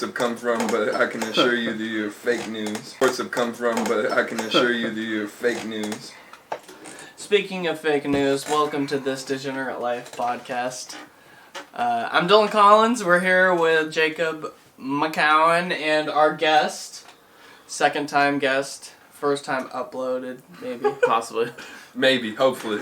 reports have come from, but I can assure you that you're fake news. Reports have come from, but I can assure you that you're fake news. Speaking of fake news, welcome to this Degenerate Life podcast. I'm Dylan Collins. We're here with Jacob McCowan and our guest, second time guest, first time uploaded, maybe. Possibly. Maybe, hopefully.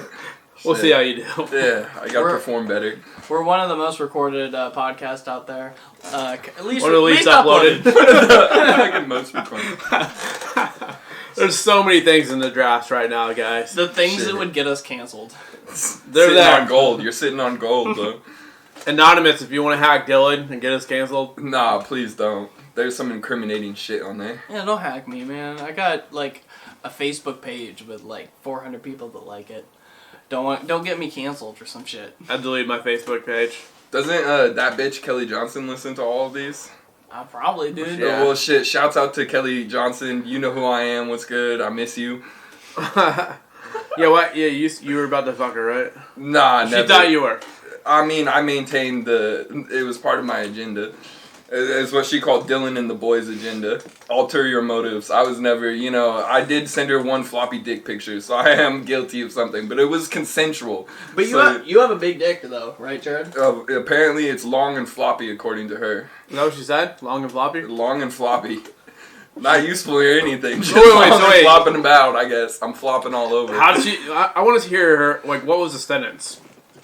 We'll see how you do. Yeah, I gotta perform better. We're one of the most recorded podcasts out there. At least uploaded. Fucking most recorded. There's so many things in the draft right now, guys. The things that would get us canceled. They're sitting there. on gold. You're sitting on gold, though. Anonymous, if you want to hack Dylan and get us canceled. Nah, please don't. There's some incriminating shit on there. Yeah, don't hack me, man. I got like a Facebook page with like 400 people that like it. Don't get me canceled for some shit. I deleted my Facebook page. Doesn't that bitch Kelly Johnson listen to all of these? I probably do. Yeah. Well, shit. Shouts out to Kelly Johnson. You know who I am. What's good? I miss you. Yeah, what? Yeah, you were about to fuck her, right? Nah, never. She thought you were. I mean, I maintained it was part of my agenda. It's what she called Dylan and the boys' agenda. Ulterior motives. I was never, I did send her one floppy dick picture, so I am guilty of something, but it was consensual. But you have a big dick, though, right, Jared? Apparently it's long and floppy, according to her. You know what she said? Long and floppy? Long and floppy. Not useful or anything. Just wait. flopping about, I guess. I'm flopping all over. How did she... I want to hear her, like, what was the sentence?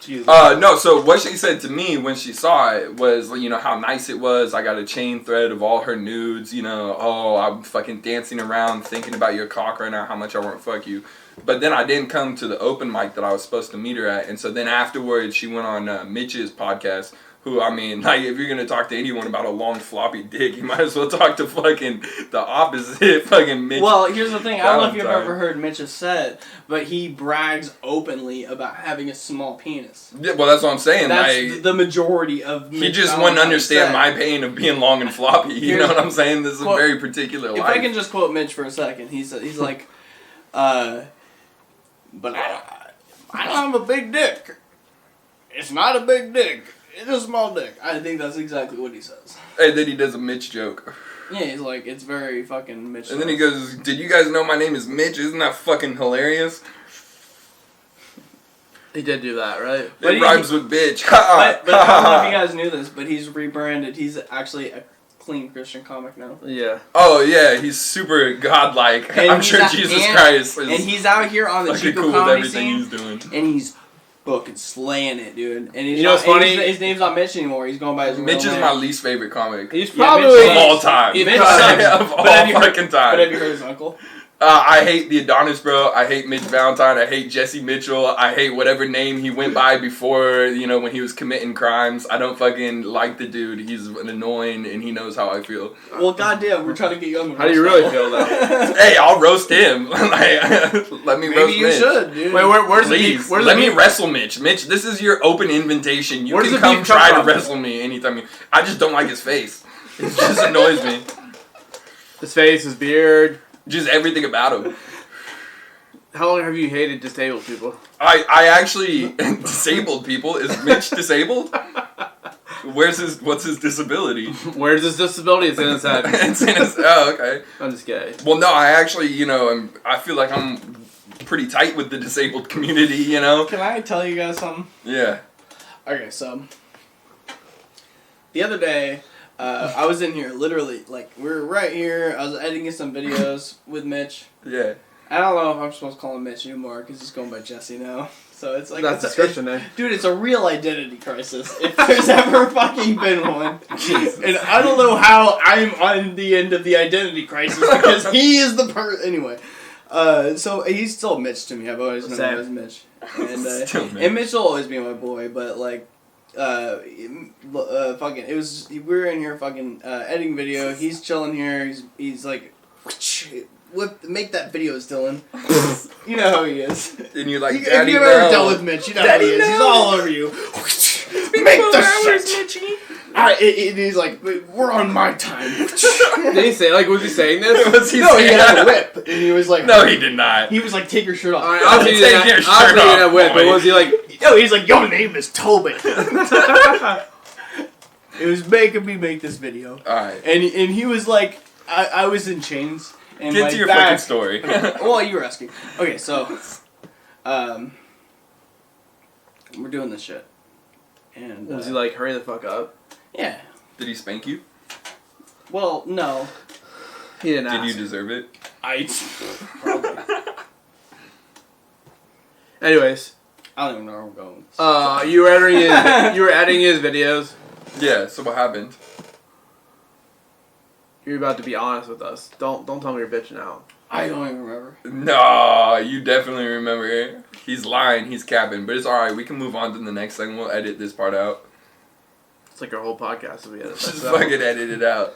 No, so what she said to me when she saw it was, how nice it was. I got a chain thread of all her nudes, I'm fucking dancing around thinking about your cock right now, how much I want to fuck you. But then I didn't come to the open mic that I was supposed to meet her at, and so then afterwards she went on Mitch's podcast, who, I mean, like, if you're going to talk to anyone about a long floppy dick, you might as well talk to fucking the opposite fucking Mitch. Well, here's the thing. I don't know if you've Valentine. ever heard Mitch's set, but he brags openly about having a small penis. Yeah, well, that's what I'm saying. That's the majority of Mitch he just Valentine's wouldn't understand set. my pain of being long and floppy. You know what I'm saying? This is a very particular life. If I can just quote Mitch for a second, he's like, but I don't have a big dick. It's not a big dick. It's a small dick. I think that's exactly what he says. And then he does a Mitch joke. Yeah, he's like, it's very fucking Mitch. And then he goes, did you guys know my name is Mitch? Isn't that fucking hilarious? He did do that, right? It rhymes with bitch. But I don't know if you guys knew this, but he's rebranded. He's actually a clean Christian comic now. Yeah. Oh, yeah, he's super godlike. And I'm sure Jesus Christ is and he's out here on the Chico cool Comedy with everything scene, he's doing. and he's fucking slaying it, dude. And he's what's funny? His name's not Mitch anymore. He's going by his real Mitch is name. my least favorite comic. He's Yeah, probably... of all time. Mitch sucks. Of all fucking time. But have you heard his uncle? I hate the Adonis bro. I hate Mitch Valentine. I hate Jesse Mitchell. I hate whatever name he went by before, when he was committing crimes. I don't fucking like the dude. He's annoying and he knows how I feel. Well, goddamn, we're trying to get you on the How do you really feel, though? Hey, I'll roast him. Let me Maybe roast you Mitch. should, dude. Wait, where's Please, the let me wrestle Mitch. Mitch, this is your open invitation. You Where does can the come beef come try to from? wrestle me anytime. I just don't like his face. It just annoys me. His face, his beard. Just everything about him. How long have you hated disabled people? I actually disabled people. Is Mitch disabled? What's his disability? Where's his disability? It's in his head. Oh, okay. I'm just kidding. Well, no, I actually, I feel like I'm pretty tight with the disabled community, Can I tell you guys something? Yeah. Okay, so the other day, I was in here, literally, like, we were right here. I was editing some videos with Mitch. Yeah. I don't know if I'm supposed to call him Mitch anymore because he's going by Jesse now. So it's like That's description, eh? Dude, it's a real identity crisis. If there's ever fucking been one. Jesus. And I don't know how I'm on the end of the identity crisis because he is the person. Anyway, so he's still Mitch to me. I've always known him as Mitch. And and Mitch will always be my boy. But like, fucking, we were in here fucking editing video. He's chilling here. He's like. Make that video, Dylan. You know how he is. And you're like, If you've ever dealt with Mitch, you know how he is. He's all over you. Make the shit. And he's like, we're on my time. Did he say, like, was he saying this? He had a whip. And he was like... No, he did not. He was like, take your shirt off. I'll take your shirt off, whip. But was he like... Yo, he's like, your name is Tobin. It was making me make this video. Alright. And he was like, I was in chains. And Get to your fucking story. Well, you were asking. Okay, so, we're doing this shit. And Was he like, hurry the fuck up? Yeah. Did he spank you? Well, no. He didn't Did ask. you deserve it? Probably. Anyways. I don't even know where we're going. You were editing his videos. Yeah, so what happened? You're about to be honest with us. Don't tell me you're bitching out. I don't even remember. No, you definitely remember it. He's lying, he's capping, but it's alright, we can move on to the next thing. We'll edit this part out. It's like our whole podcast if we edit Just that. fucking edit it out.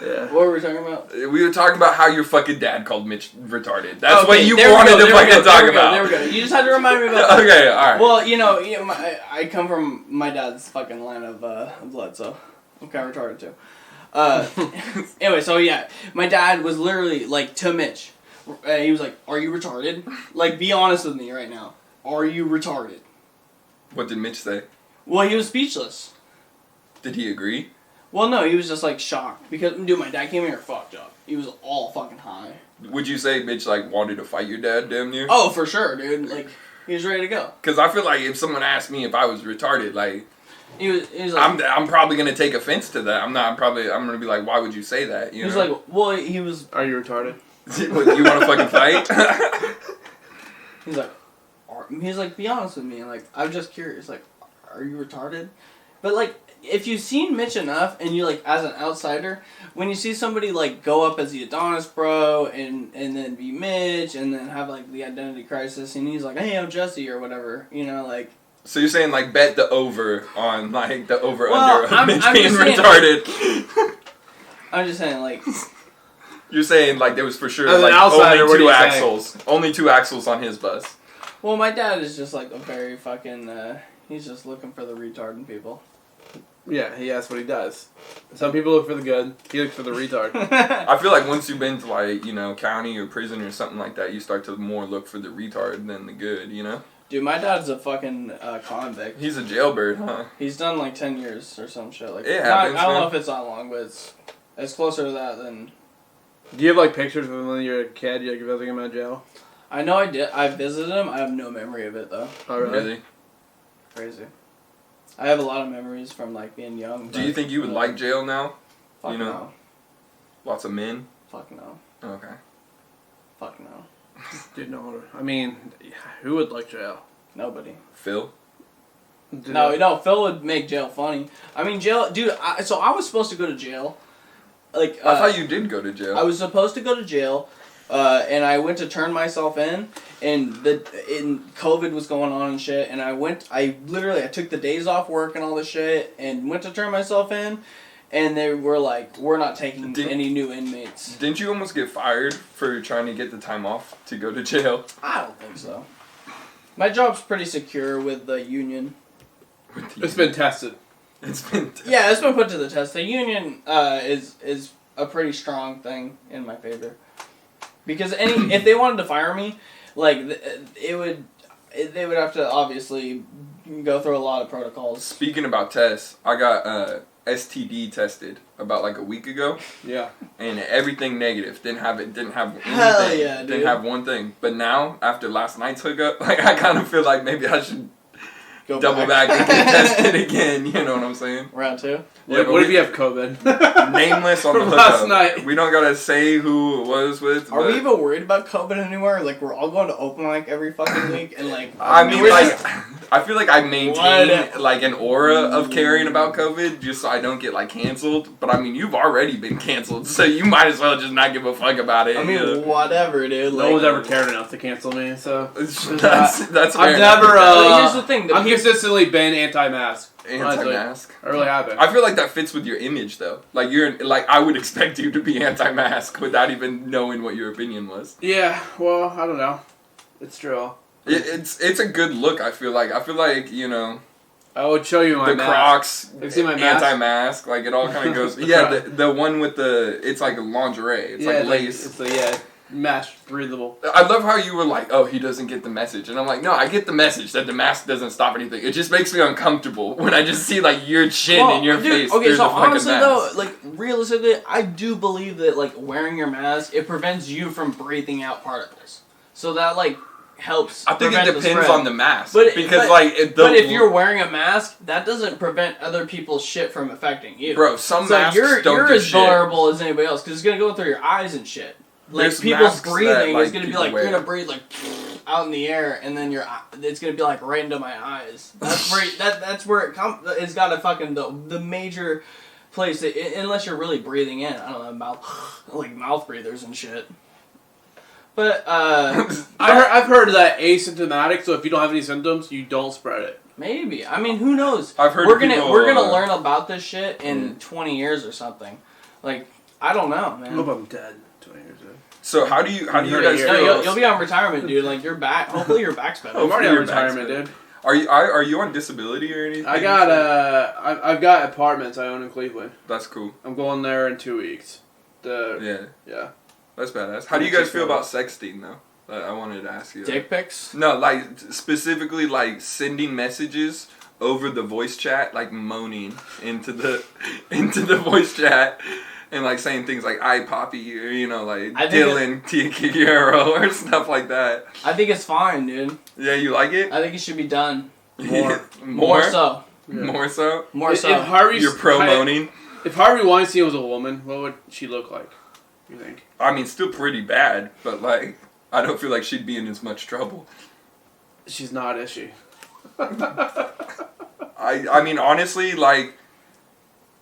Yeah. What were we talking about? We were talking about how your fucking dad called Mitch retarded. That's Okay, what you there we wanted go, to there we fucking go, talk there we go, about. There we go. You just had to remind me about that. Okay, alright. Well, I come from my dad's fucking line of blood, so I'm kind of retarded too. Anyway, so yeah, my dad was literally like to Mitch. He was like, "Are you retarded? Like, be honest with me right now. Are you retarded?" What did Mitch say? Well, he was speechless. Did he agree? Well, no, he was just like shocked because, dude, my dad came here fucked up. He was all fucking high. Would you say Mitch like wanted to fight your dad damn near? Oh, for sure, dude. Like, he was ready to go. Because I feel like if someone asked me if I was retarded, like He was like, I'm probably gonna take offense to that. I'm gonna be like, why would you say that? You he was know? like, well, he was. Are you retarded? What, you want to fucking fight? He's like, be honest with me. Like, I'm just curious. Like, are you retarded? But like, if you've seen Mitch enough, and you like, as an outsider, when you see somebody like go up as the Adonis bro, and then be Mitch, and then have like the identity crisis, and he's like, hey, I'm Jesse or whatever, like. So you're saying like bet the over on like the over Well, under of I'm Mitch just being saying, retarded? I'm just saying like. You're saying like there was for sure As like an outsider, what only do two you say? axles, only two axles on his bus. Well, my dad is just like a very fucking. He's just looking for the retard in people. Yeah, that's what he does. Some people look for the good. He looks for the retard. I feel like once you've been to like county or prison or something like that, you start to more look for the retard than the good. Dude, my dad's a fucking convict. He's a jailbird, huh? He's done like 10 years or some shit. Like, It happens, I don't man. know if it's that long, but it's closer to that than. Do you have like pictures of him when you were a kid? You like visiting him in jail? I know I did. I visited him. I have no memory of it though. Oh really? Really? Crazy. I have a lot of memories from like being young. Do you think you would like jail now? Fuck you know? no. Lots of men? Fuck no. Okay. Fuck no. Dude, no. I mean, who would like jail? Nobody. Phil? No, Phil would make jail funny. I mean, jail, dude. So I was supposed to go to jail. Like I thought you did go to jail. I was supposed to go to jail, and I went to turn myself in, and COVID was going on and shit, and I took the days off work and all this shit, and went to turn myself in, and they were like, we're not taking any new inmates. Didn't you almost get fired for trying to get the time off to go to jail? I don't think so. My job's pretty secure with the union. It's been tested. Yeah, it's been put to the test. The union is a pretty strong thing in my favor. Because if they wanted to fire me, like they would have to obviously go through a lot of protocols. Speaking about tests, I got STD tested about like a week ago. Yeah. And everything negative. Didn't have anything. Hell yeah, dude. Didn't have one thing. But now, after last night's hookup, like I kind of feel like maybe I should double back and get tested again. You know what I'm saying? Round 2? Yeah, What if you have COVID? Nameless on the From hookup. last night. We don't gotta say who it was with. Are we even worried about COVID anymore? Like, we're all going to open mic every fucking week, and like... I mean, we're like, just- I feel like I maintain What? like an aura of caring about COVID just so I don't get like canceled. But I mean, you've already been canceled, so you might as well just not give a fuck about it. I mean, whatever, dude. No one's ever cared enough to cancel me, so... that's I've fair. never, But here's the thing. I've consistently been anti-mask. Anti-mask. I really have been. I feel like that fits with your image, though. Like I would expect you to be anti-mask without even knowing what your opinion was. Yeah, well, I don't know. It's true. It's a good look. I feel like I would show you my the mask. Crocs, You see my mask? Anti-mask, like it all kind of goes. Yeah, the one with it's like a lingerie. It's like lace. Mesh, breathable. I love how you were like, oh, he doesn't get the message. And I'm like, no, I get the message that the mask doesn't stop anything. It just makes me uncomfortable when I just see, like, your chin and your face. Okay, so a fucking honestly, mask. though, like, realistically, I do believe that, like, wearing your mask, it prevents you from breathing out particles. So that, like, helps. I think it prevent the depends spread. on the mask. But if you're wearing a mask, that doesn't prevent other people's shit from affecting you. Bro, masks you're don't as shit. vulnerable as anybody else because it's gonna go through your eyes and shit. Like There's people's masks breathing that, is gonna be people like wear. you're gonna breathe like out in the air, and then it's gonna be like right into my eyes. That's where that's where it comes. It's got a fucking the major place that, unless you're really breathing in. I don't know, mouth breathers and shit. But I've heard that asymptomatic. So if you don't have any symptoms, you don't spread it. maybe. I mean, who knows? I've heard we're gonna people, learn about this shit in 20 years or something. Like I don't know, man. I hope I'm dead 20 years ago. So how do you guys No, feel? you'll be on retirement, dude. Like your back. Hopefully your back's better. I'm already on your back's retirement, dude. Are you on disability or anything? I've got apartments I own in Cleveland. That's cool. I'm going there in 2 weeks. Yeah. Yeah. That's badass. How do you guys feel about sexting though? I wanted to ask you. Dick pics? No, like specifically like sending messages over the voice chat, like moaning into the voice chat, and like saying things like "I Poppy" or like Dylan Tiakiro or stuff like that. I think it's fine, dude. Yeah, you like it? I think it should be done More more so. Yeah. More so. More so. If Harvey's, You're pro moaning. If Harvey Weinstein was a woman, what would she look like? You think? I mean, still pretty bad, but like I don't feel like she'd be in as much trouble. She's not, is she? I mean, honestly, like,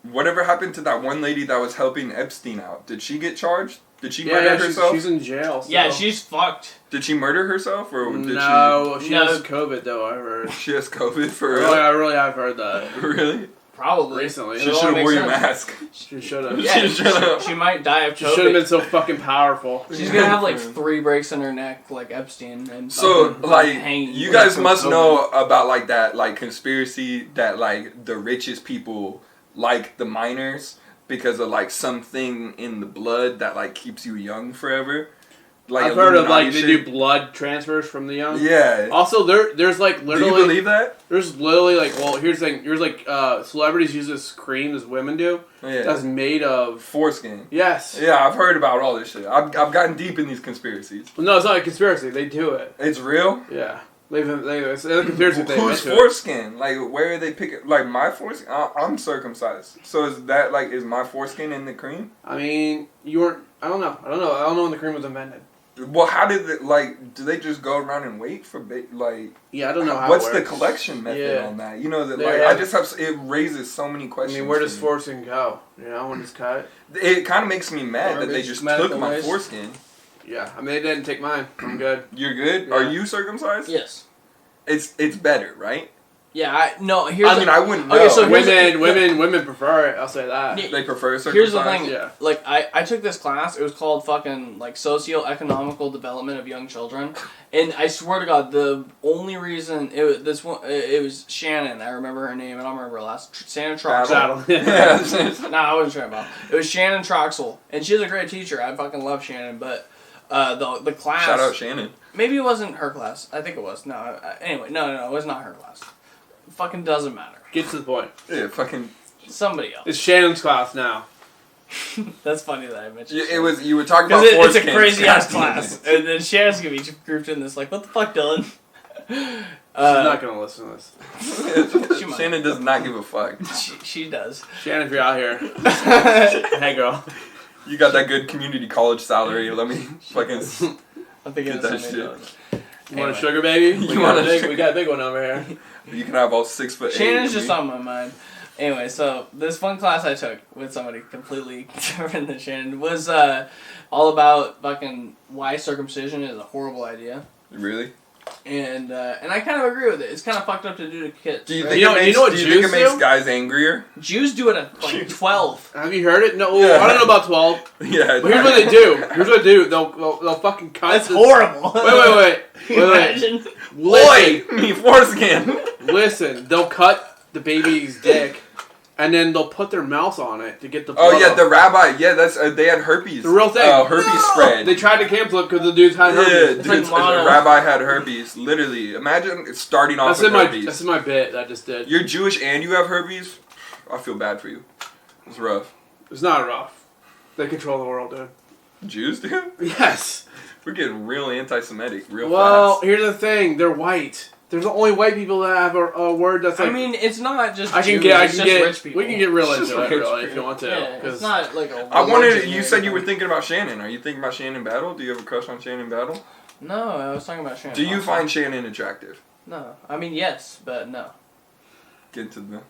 whatever happened to that one lady that was helping Epstein out? Did she get charged? Did she murder herself? She's in jail. So. Yeah, she's fucked. Did she murder herself, or did she has COVID though. I heard. She has COVID for real? I really have heard that. Really? Probably. Recently. She should have wore your mask. She should have. Yeah, she might die of COVID. She should have been so fucking powerful. She's gonna have like 3 breaks in her neck, like Epstein. And So, like, hanging you guys from must COVID. know about, like, that, like, conspiracy that, like, the richest people like the minors because of, like, something in the blood that, like, keeps you young forever. Like, I've heard of, like, Illuminati they shit. do blood transfers from the young. Yeah. Also, there's, like, literally... Do you believe that? There's literally, like, well, here's the thing. There's, like, celebrities use this cream, as women do. Yeah. That's made of... Foreskin. Yes. Yeah, I've heard about all this shit. I've gotten deep in these conspiracies. Well, no, it's not a conspiracy. They do it. It's real? Yeah. It's a conspiracy thing. Whose foreskin? Like, where are they picking? Like, my foreskin? I'm circumcised. So is that, like, is my foreskin in the cream? I mean, you weren't... I don't know. I don't know when the cream was invented. Well, how did it, like, do they just go around and wait for, like... Yeah, I don't know how what's it the works. collection method on that? You know, that, like, Yeah. I just have... It raises so many questions. I mean, where does to me. foreskin go? You know, when it's cut? It kind of makes me mad that they Garbage, just medical took my waste. foreskin. Yeah. I mean, they didn't take mine. I'm good. You're good? Yeah. Are you circumcised? Yes. It's better, right? Yeah, here's I mean, I wouldn't know. Okay, so here's Women prefer it. I'll say that. They prefer circumcised? Here's the thing. Yeah. Like, I took this class. It was called fucking, like, socio-economical development of young children. And I swear to God, the only reason... It was Shannon. I remember her name. I don't remember her last... Shannon Troxel. Saddle. Yeah. No, I wasn't sure about it. It was Shannon Troxel. And she's a great teacher. I fucking love Shannon. But the class... Shout out Shannon. Maybe it wasn't her class. I think it was. No, anyway. No, it was not her class. Fucking doesn't matter. Get to the point. Yeah, fucking... Somebody else. It's Shannon's class now. That's funny that I mentioned. It was... You were talking about Because it's a foreskin. crazy ass class. And then Shannon's gonna be grouped in this, like, what the fuck, Dylan? She's not gonna listen to this. She might. Shannon does not give a fuck. She does. Shannon, if you're out here, hey girl. You got that good community college salary. Let me fucking... I'm thinking Get of that something shit. else. You want a sugar baby? You want a We got a big one over here. You can have all 6'8". Shannon's just on my mind. Anyway, so this one class I took with somebody completely different than Shannon was all about fucking why circumcision is a horrible idea. Really? And I kind of agree with it. It's kind of fucked up to do to kids. Do you right? think You know what do you Jews think it makes do? guys angrier? Jews do it at like 12. Have you heard it? No, Yeah. I don't know about 12. Yeah. But here's what they do. Here's what they do. They'll fucking cut. That's this- horrible. Wait. Imagine. Boy, me foreskin. Listen, they'll cut the baby's dick and then they'll put their mouth on it to get the Oh blood yeah, off. the rabbi. Yeah, that's they had herpes. The real thing. Herpes spread. They tried to cancel it because the dudes had Yeah, herpes. the rabbi had herpes. Literally, imagine starting off with herpes. That's in my bit that I just did. You're Jewish and you have herpes. I feel bad for you. It's rough. It's not rough. They control the world, dude. Jews do? Yes. We're getting real anti-Semitic real Well, fast. here's the thing. They're white. There's only white people that have a word that's like... I mean, it's not just I can Jews, get... it's just rich people. We can get real It's into just it, rich really, if you want to. Yeah, it's not like a... I wanted... religion You or said you were anything. thinking about Shannon. Are you thinking about Shannon Battle? Do you have a crush on Shannon Battle? No, I was talking about Shannon. Do you find Shannon attractive? No. I mean, yes, but no. Get to the...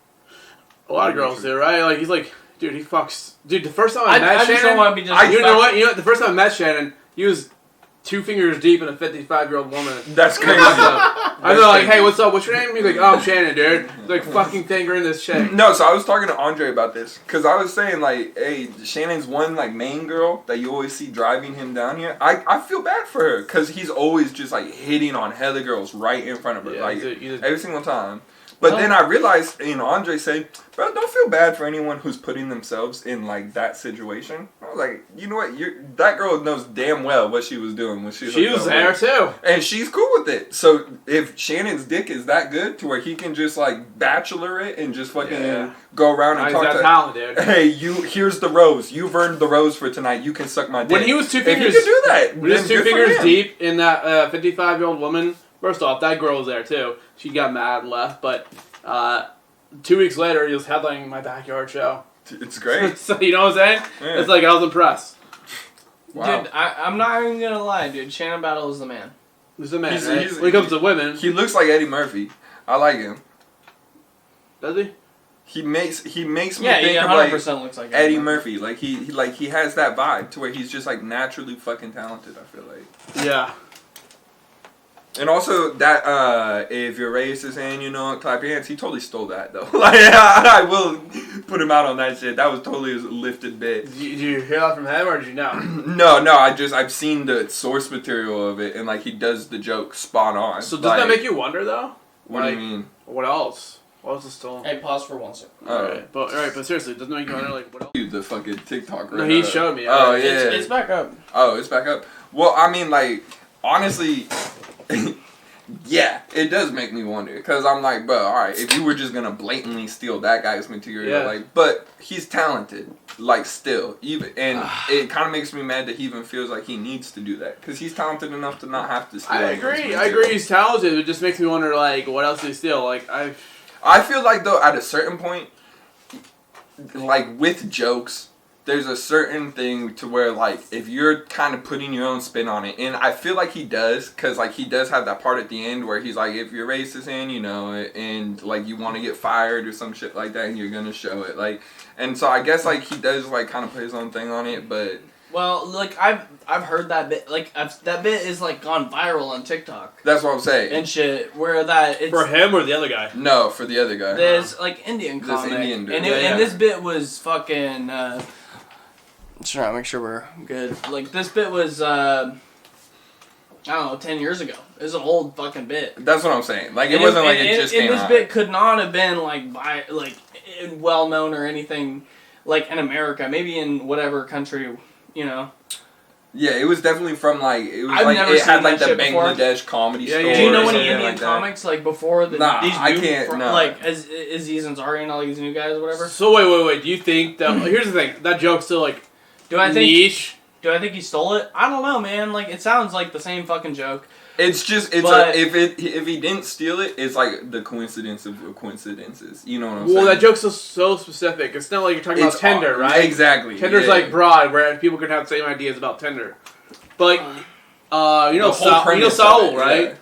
A lot of girls do, right? Like, he's like... Dude, he fucks... Dude, the first time I met I Shannon... just don't want to be just... You know what? The first time I met Shannon, he was 2 fingers deep in a 55-year-old woman. That's crazy. I was like, hey, what's up? What's your name? He's like, oh, I'm Shannon, dude. He's like, fucking fingering this chick. No, so I was talking to Andre about this. Because I was saying, like, hey, Shannon's one, like, main girl that you always see driving him down here. I feel bad for her. Because he's always just, like, hitting on hella girls right in front of her. Yeah, like, he's a- every single time. But then I realized, Andre said, bro, don't feel bad for anyone who's putting themselves in, like, that situation. I was like, you know what? That girl knows damn well what she was doing when she was there, too. And she's cool with it. So if Shannon's dick is that good to where he can just, like, bachelor it and just fucking go around and He's talk got to... talent, dude. Hey, here's the rose. You've earned the rose for tonight. You can suck my dick. When he was 2 fingers... If you can do that, when he was then 2 good for fingers him. deep in that 55-year-old woman... First off, that girl was there, too. She got mad and left, but... 2 weeks later, he was headlining my backyard show. It's great. So, you know what I'm saying? Yeah. It's like, I was impressed. Wow. Dude, I'm not even gonna lie, dude. Shannon Battle is the man. He's a man, He's- right? he's- When it comes to women... He looks like Eddie Murphy. I like him. Does he? He makes me Yeah, think he of 100% like looks like Eddie Murphy. Like he has that vibe to where he's just like naturally fucking talented. I feel like. Yeah. And also that if you're racist and you know clap your hands, he totally stole that though. Like I will put him out on that shit. That was totally a lifted bit. Did you hear that from him, or did you know? No, I've seen the source material of it, and like he does the joke spot on. So does like, that make you wonder, though? What like, do you mean? What else? What else is still... Hey, pause for 1 second. Alright, but seriously, doesn't it make you wonder, like, what else? You the fucking TikTok. No, he showed me. Oh Alright. yeah. It's back up. Oh, it's back up. Well, I mean, like, honestly, yeah, it does make me wonder. Because I'm like, bro, alright, if you were just going to blatantly steal that guy's material, like, but he's talented, like, still. And it kind of makes me mad that he even feels like he needs to do that. Because he's talented enough to not have to steal. I agree he's talented. It just makes me wonder, like, what else did he steal? Like, I feel like, though, at a certain point, like, with jokes, there's a certain thing to where, like, if you're kind of putting your own spin on it, and I feel like he does, because, like, he does have that part at the end where he's like, if you're racist and you know it, and, like, you want to get fired or some shit like that, and you're going to show it, like, and so I guess, like, he does, like, kind of put his own thing on it, but... Well, like, I've heard that bit, like, that bit is, like, gone viral on TikTok. That's what I'm saying. And shit, where that, it's... for him or the other guy? No, for the other guy. There's, like, Indian comic. This Indian dude. And this bit was fucking, just trying to make sure we're good. Like, this bit was, I don't know, 10 years ago. It was an old fucking bit. That's what I'm saying. Like, it wasn't like it just came this out. bit could not have been, like, well-known or anything, like, in America. Maybe in whatever country, you know. Yeah, it was definitely from, like, it was I've like, never it had, seen like, the that shit before. Bangladesh comedy Yeah, store. yeah, Do you know or any something Indian like that. comics, like, before the, Nah, these I new, can't, no. like, Aziz Ansari and all these new guys or whatever? So, wait. Do you think that... Here's the thing. That joke's still, like, Do I think niche? Do I think he stole it? I don't know, man. Like, it sounds like the same fucking joke. It's just if he didn't steal it, it's like the coincidence of coincidences. You know what I'm saying? Well, that joke's so specific. It's not like you're talking about Tinder, right? Exactly. Tinder's like broad, where people could have the same ideas about Tinder. But like, you know Saul, right? Yeah.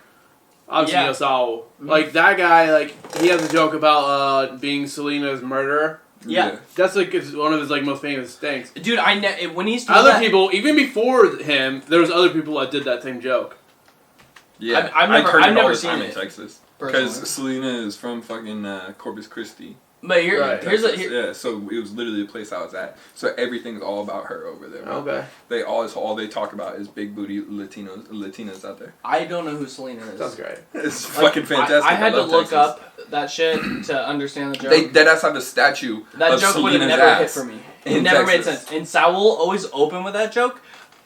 Obviously, you know Saul. Mm-hmm. Like that guy, like he has a joke about being Selena's murderer. Yeah. That's like one of his like most famous things. Dude, when he's other people, even before him, there was other people that did that same joke. Yeah, I've never heard seen all the it time in Texas because Selena is from fucking Corpus Christi. But here's yeah. So it was literally the place I was at. So everything's all about her over there. Bro. Okay. They all they talk about is big booty Latinas out there. I don't know who Selena is. That's great. It's fucking fantastic. I had to look Texas. up that shit to understand the joke. They deadass have a statue. That of joke would have Selena's never ass hit for me. It never made sense. And Saul always open with that joke.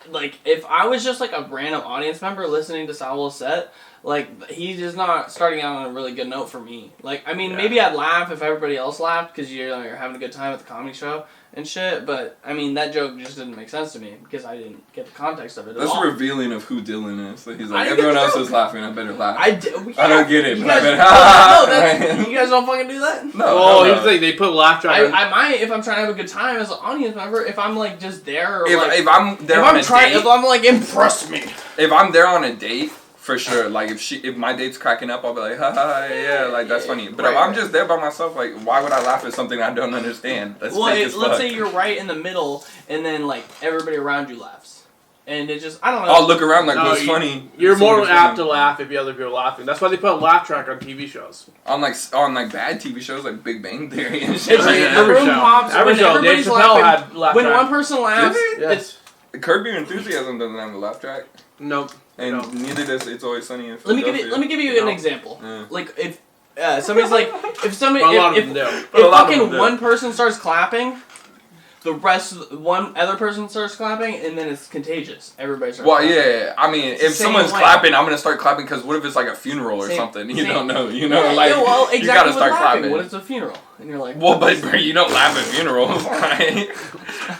Like, if I was just like a random audience member listening to Saul's set, like, he's just not starting out on a really good note for me. Like, I mean, maybe I'd laugh if everybody else laughed because you're having a good time at the comedy show and shit. But I mean, that joke just didn't make sense to me because I didn't get the context of it. That's all. revealing of who Dylan is. So he's like, everyone else is laughing. I better laugh. I don't get it. You But guys, you guys don't fucking do that. No. Oh, here's the thing. They put laugh track. I might if I'm trying to have a good time as an audience member. If I'm like just there, or if I'm there on a date, if I'm like impress me. If I'm there on a date. For sure, like if my date's cracking up, I'll be like, ha yeah, like that's funny. But if I'm just there by myself, like why would I laugh at something I don't understand? That's let's say you're right in the middle, and then like everybody around you laughs, and it just I don't know. I'll look around like what's funny. You're more apt to laugh if other people are laughing. That's why they put a laugh track on TV shows. On bad TV shows like Big Bang Theory and shit. The room pops when everybody's laughing. When one person laughs, yes. Curb Your Enthusiasm doesn't have a laugh track. Nope. And neither does It's Always Sunny in Let me give you an example. Like if somebody's like if fucking one person starts clapping, one other person starts clapping, and then it's contagious. Everybody starts. clapping. Yeah. I mean, if someone's clapping, I'm gonna start clapping because what if it's like a funeral or something? You don't know. You know, like exactly you gotta start clapping. What if it's a funeral? And you're like, well, but you don't laugh at funerals. Right?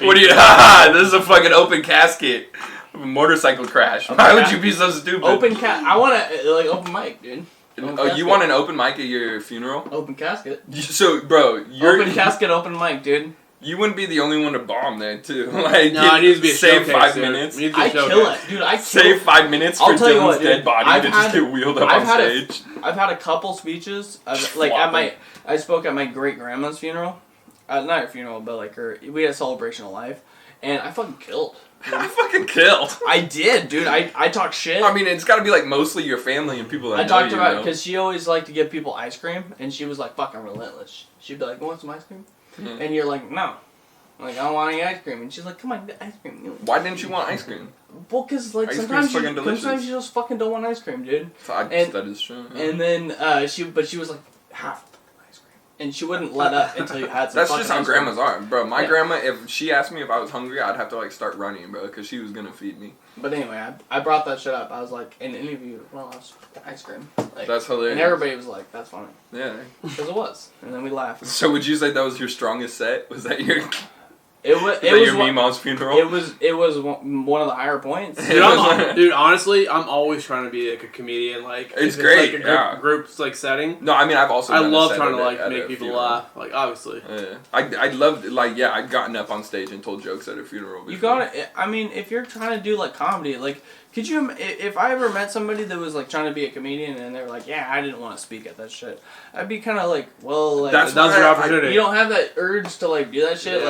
What do you? This is a fucking open casket. Motorcycle crash. Why would you be so stupid? I want to open mic, dude. You want an open mic at your funeral? Open casket. So, bro, open casket, open mic, dude. You wouldn't be the only one to bomb there, too. Like, no, it needs to be a save showcase, 5 dude. minutes. I kill it, dude. Save 5 minutes for Dylan's dead body to just get wheeled up on stage. I've had a couple speeches. I spoke at my great grandma's funeral. Not her funeral, but like we had a celebration of life, and I fucking killed. I fucking killed. I did, dude. I talked shit. I mean, it's got to be like mostly your family and people that know you. I talked about it because she always liked to give people ice cream, and she was like fucking relentless. She'd be like, "You want some ice cream?" Mm-hmm. And you're like, "No." I'm like, I don't want any ice cream. And she's like, "Come on, get ice cream." Why didn't you want ice cream? Well, because like sometimes you just fucking don't want ice cream, dude. That is true. Yeah. And then she was like, half ice cream, and she wouldn't let up until you had some. That's just how grandmas are, bro. My grandma, if she asked me if I was hungry, I'd have to like start running, bro, because she was gonna feed me. But anyway, I brought that shit up. I was like, in an interview, well, I was ice cream. Like, that's hilarious. And everybody was like, "That's funny." Yeah. Because it was, and then we laughed. So would you say that was your strongest set? Was that your? It was your Meemaw's funeral. It was one of the higher points. Dude, honestly, I'm always trying to be like a comedian. Like it's great. Like a group's like setting. No, I mean I've also. I love trying to like make people laugh. Like obviously. Yeah, I loved I've gotten up on stage and told jokes at a funeral before. You gotta. I mean, if you're trying to do like comedy, like. Could you, if I ever met somebody that was like trying to be a comedian and they were like, yeah, I didn't want to speak at that shit, I'd be kind of like, well, like that's your opportunity. You don't have that urge to like do that shit,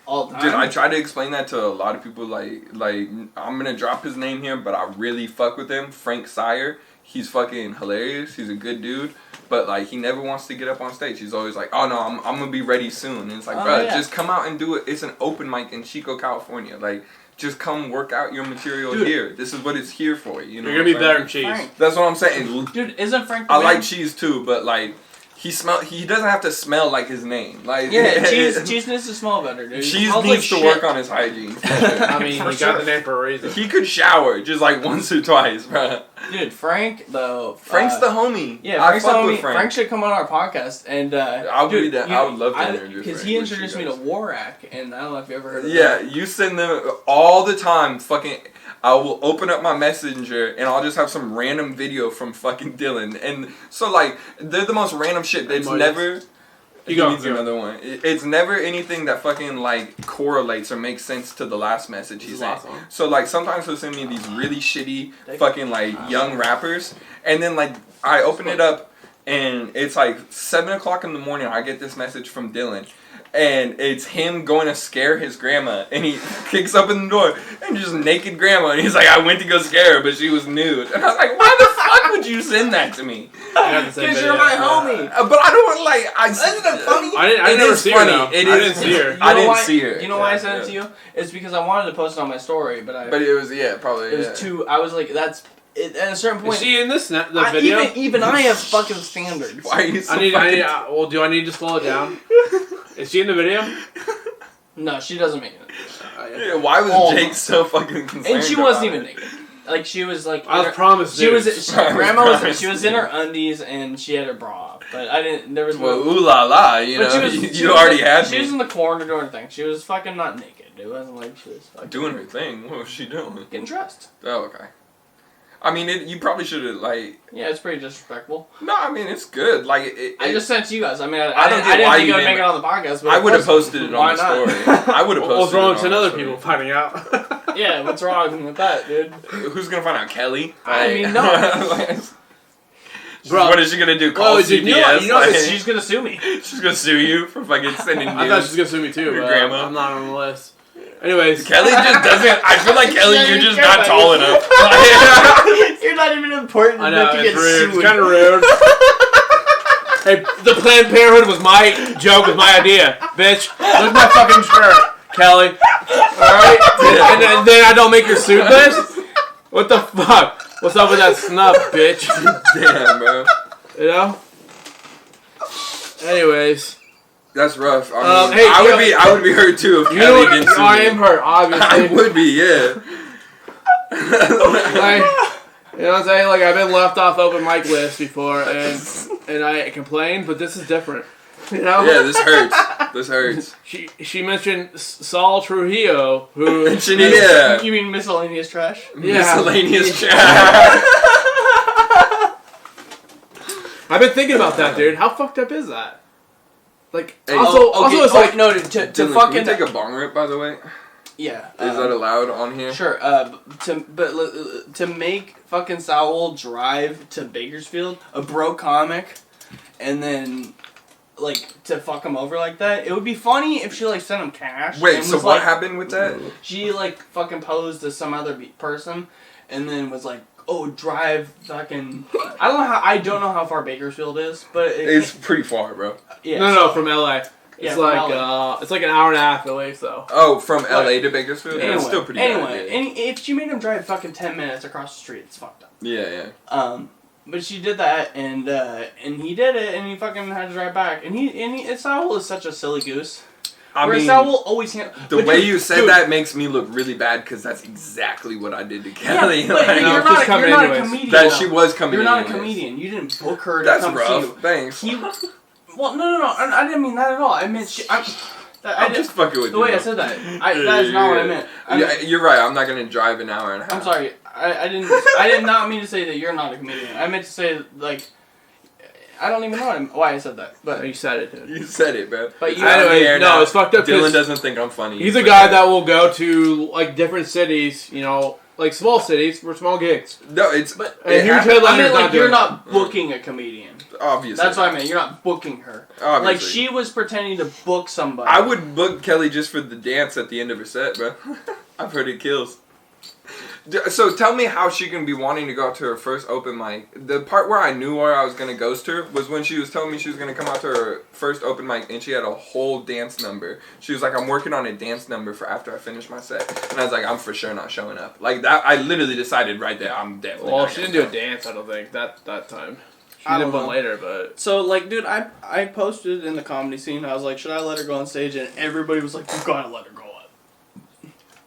all the time. Dude, I try to explain that to a lot of people. Like I'm gonna drop his name here, but I really fuck with him. Frank Sire, he's fucking hilarious. He's a good dude. But like he never wants to get up on stage. He's always like, "Oh no, I'm gonna be ready soon." And it's like, bro, just come out and do it. It's an open mic in Chico, California. Like, just come work out your material here. This is what it's here for. You know, you're gonna be better than cheese. Frank. That's what I'm saying. Dude, isn't Frank? I like cheese too, but like. He doesn't have to smell like his name. Like cheese needs to smell better, dude. Cheese needs to work on his hygiene. I mean, he got the name for a reason. He could shower just like once or twice, bro. Dude, Frank though. Frank's the homie. Yeah, Frank's the homie. Frank should come on our podcast, and I would love to interview Frank. Because he introduced me to Warak, and I don't know if you ever heard of that. Yeah, you send them all the time. Fucking, I will open up my messenger and I'll just have some random video from fucking Dylan, and so like they're the most random shit. It's never. He needs another one. It's never anything that fucking like correlates or makes sense to the last message he sent. Awesome. So like sometimes he'll send me these really shitty fucking like young rappers, and then like I open it up and it's like 7 o'clock in the morning. I get this message from Dylan. and it's him going to scare his grandma, and he kicks open the door, and just naked grandma, and he's like, I went to go scare her, but she was nude. And I was like, why the fuck would you send that to me? Because you're my homie. But I don't like. Isn't it funny? I never see her. Though. It I is. didn't see her. I didn't see her. You know why I sent it to you? It's because I wanted to post it on my story, but it was probably. It was too. I was like, that's. At a certain point, is she in this the video? Even I have fucking standards. Why are you so well, do I need to slow it down? Is she in the video? No, she doesn't make it. Yeah, why was Jake so fucking concerned? And she wasn't even naked. Like she was like. I was promised. Grandma was. She was in her undies and she had her bra off, but I didn't. There was. Well, ooh la la, you know. You already had me. She was in the corner doing her thing. She was fucking not naked. It wasn't like she was fucking doing her thing. What was she doing? Getting dressed. Oh, okay. I mean, you probably should have, like... Yeah, it's pretty disrespectful. No, I mean, it's good. Like, I just sent it to you guys. I mean, I don't didn't get why think you I would make didn't. it on the podcast, but I would have posted it on the story. I would have posted it. What's wrong with 10 other people finding out? Yeah, what's wrong with that, dude? Who's going to find out? Kelly? I mean, no. Bro, what is she going to do? Call CPS? You know she's going to sue me. She's going to sue you for fucking sending news? I thought she was going to sue me too, Your but grandma. I'm not on the list. Anyways. Kelly just doesn't... I feel like, Kelly, you're just not tall enough. You're not even important enough to get sued. It's kind of rude. Hey, the Planned Parenthood was my joke, was my idea, bitch. Look at my fucking shirt, Kelly. Alright? And then I don't make your suit list? What the fuck? What's up with that snub, bitch? Damn, bro. You know? Anyways. That's rough. I mean, hey, I would be hurt too if Kelly didn't sue me. I am hurt, obviously. I would be, yeah. You know what I'm saying? Like, I've been left off open mic list before, and I complained, but this is different. You know? Yeah, this hurts. This hurts. She mentioned Saul Trujillo, who... Yeah. You mean miscellaneous trash? Yeah. Miscellaneous trash. I've been thinking about that, dude. How fucked up is that? Like, Hey, also it's like... No, to Dylan, fucking... can we take a bong rip, by the way? Yeah. Is that allowed on here? Sure. To make fucking Saul drive to Bakersfield, a broke comic, and then like to fuck him over like that, it would be funny if she like sent him cash. Wait, so what happened with that? She like fucking posed as some other person, and then was like, "Oh, drive fucking." I don't know how far Bakersfield is, but it's pretty far, bro. Yeah. No, from LA. Yeah, it's like an hour and a half away, so. Oh, from LA to Bakersfield? Anyway, it's still pretty Anyway, and if she made him drive fucking 10 minutes across the street, it's fucked up. Yeah. But she did that, and he did it, and he fucking had to drive back, and Saul is such a silly goose. I mean, Saul always the way you said that makes me look really bad because that's exactly what I did to Kelly. Yeah, but you're not a comedian. That she was coming. You're not a comedian. You didn't book her to that's come rough. see you. Thanks. Well, no. I didn't mean that at all. I meant I'm just fucking with you. The way I said that, that is not what I meant. You're right. I'm not gonna drive an hour and a half. I'm sorry. I did not mean to say that you're not a comedian. I meant to say like. I don't even know why I said that, but you said it, dude. You said it, man. But you anyway, no, it's fucked up. Dylan doesn't think I'm funny. He's a guy that will go to like different cities, you know, like small cities for small gigs. No, it's but huge headliners. I mean, like you're not booking a comedian. Obviously, that's what I mean. You're not booking her. Obviously, like she was pretending to book somebody. I would book Kelly just for the dance at the end of her set, bro. I've heard it kills. So tell me how she can be wanting to go out to her first open mic. The part where I knew where I was going to ghost her was when she was telling me she was going to come out to her first open mic and she had a whole dance number. She was like, I'm working on a dance number for after I finish my set. And I was like, I'm for sure not showing up. Like that, I literally decided right there, I'm definitely Well, not she didn't do a dance, I don't think, that time. She I did don't one know. later, but... So, like, dude, I posted in the comedy scene, I was like, should I let her go on stage? And everybody was like, you gotta let her go up.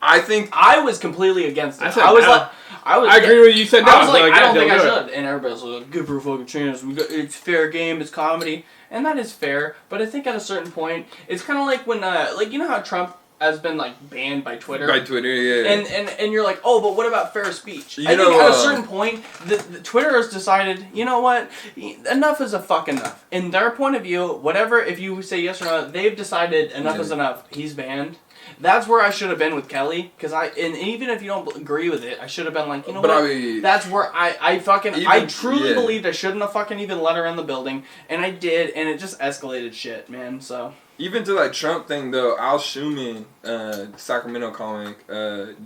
I think... I was completely against it. I agree with you. You said no. I was like, I don't think I do should. And everybody was like, give her a fucking chance. It's fair game. It's comedy. And that is fair. But I think at a certain point, it's kind of like when, like, you know how Trump has been, like, banned by Twitter? By Twitter, yeah. And you're like, oh, but what about fair speech? You I think know, at a certain point, the Twitter has decided, you know what? Enough is a fuck enough. In their point of view, whatever, if you say yes or no, they've decided enough is enough. He's banned. That's where I should have been with Kelly, because and even if you don't agree with it, I should have been like, you know what? I mean, that's where I truly believed I shouldn't have fucking even let her in the building, and I did, and it just escalated shit, man. So Even to that Trump thing though, Al Schumann, Sacramento comic,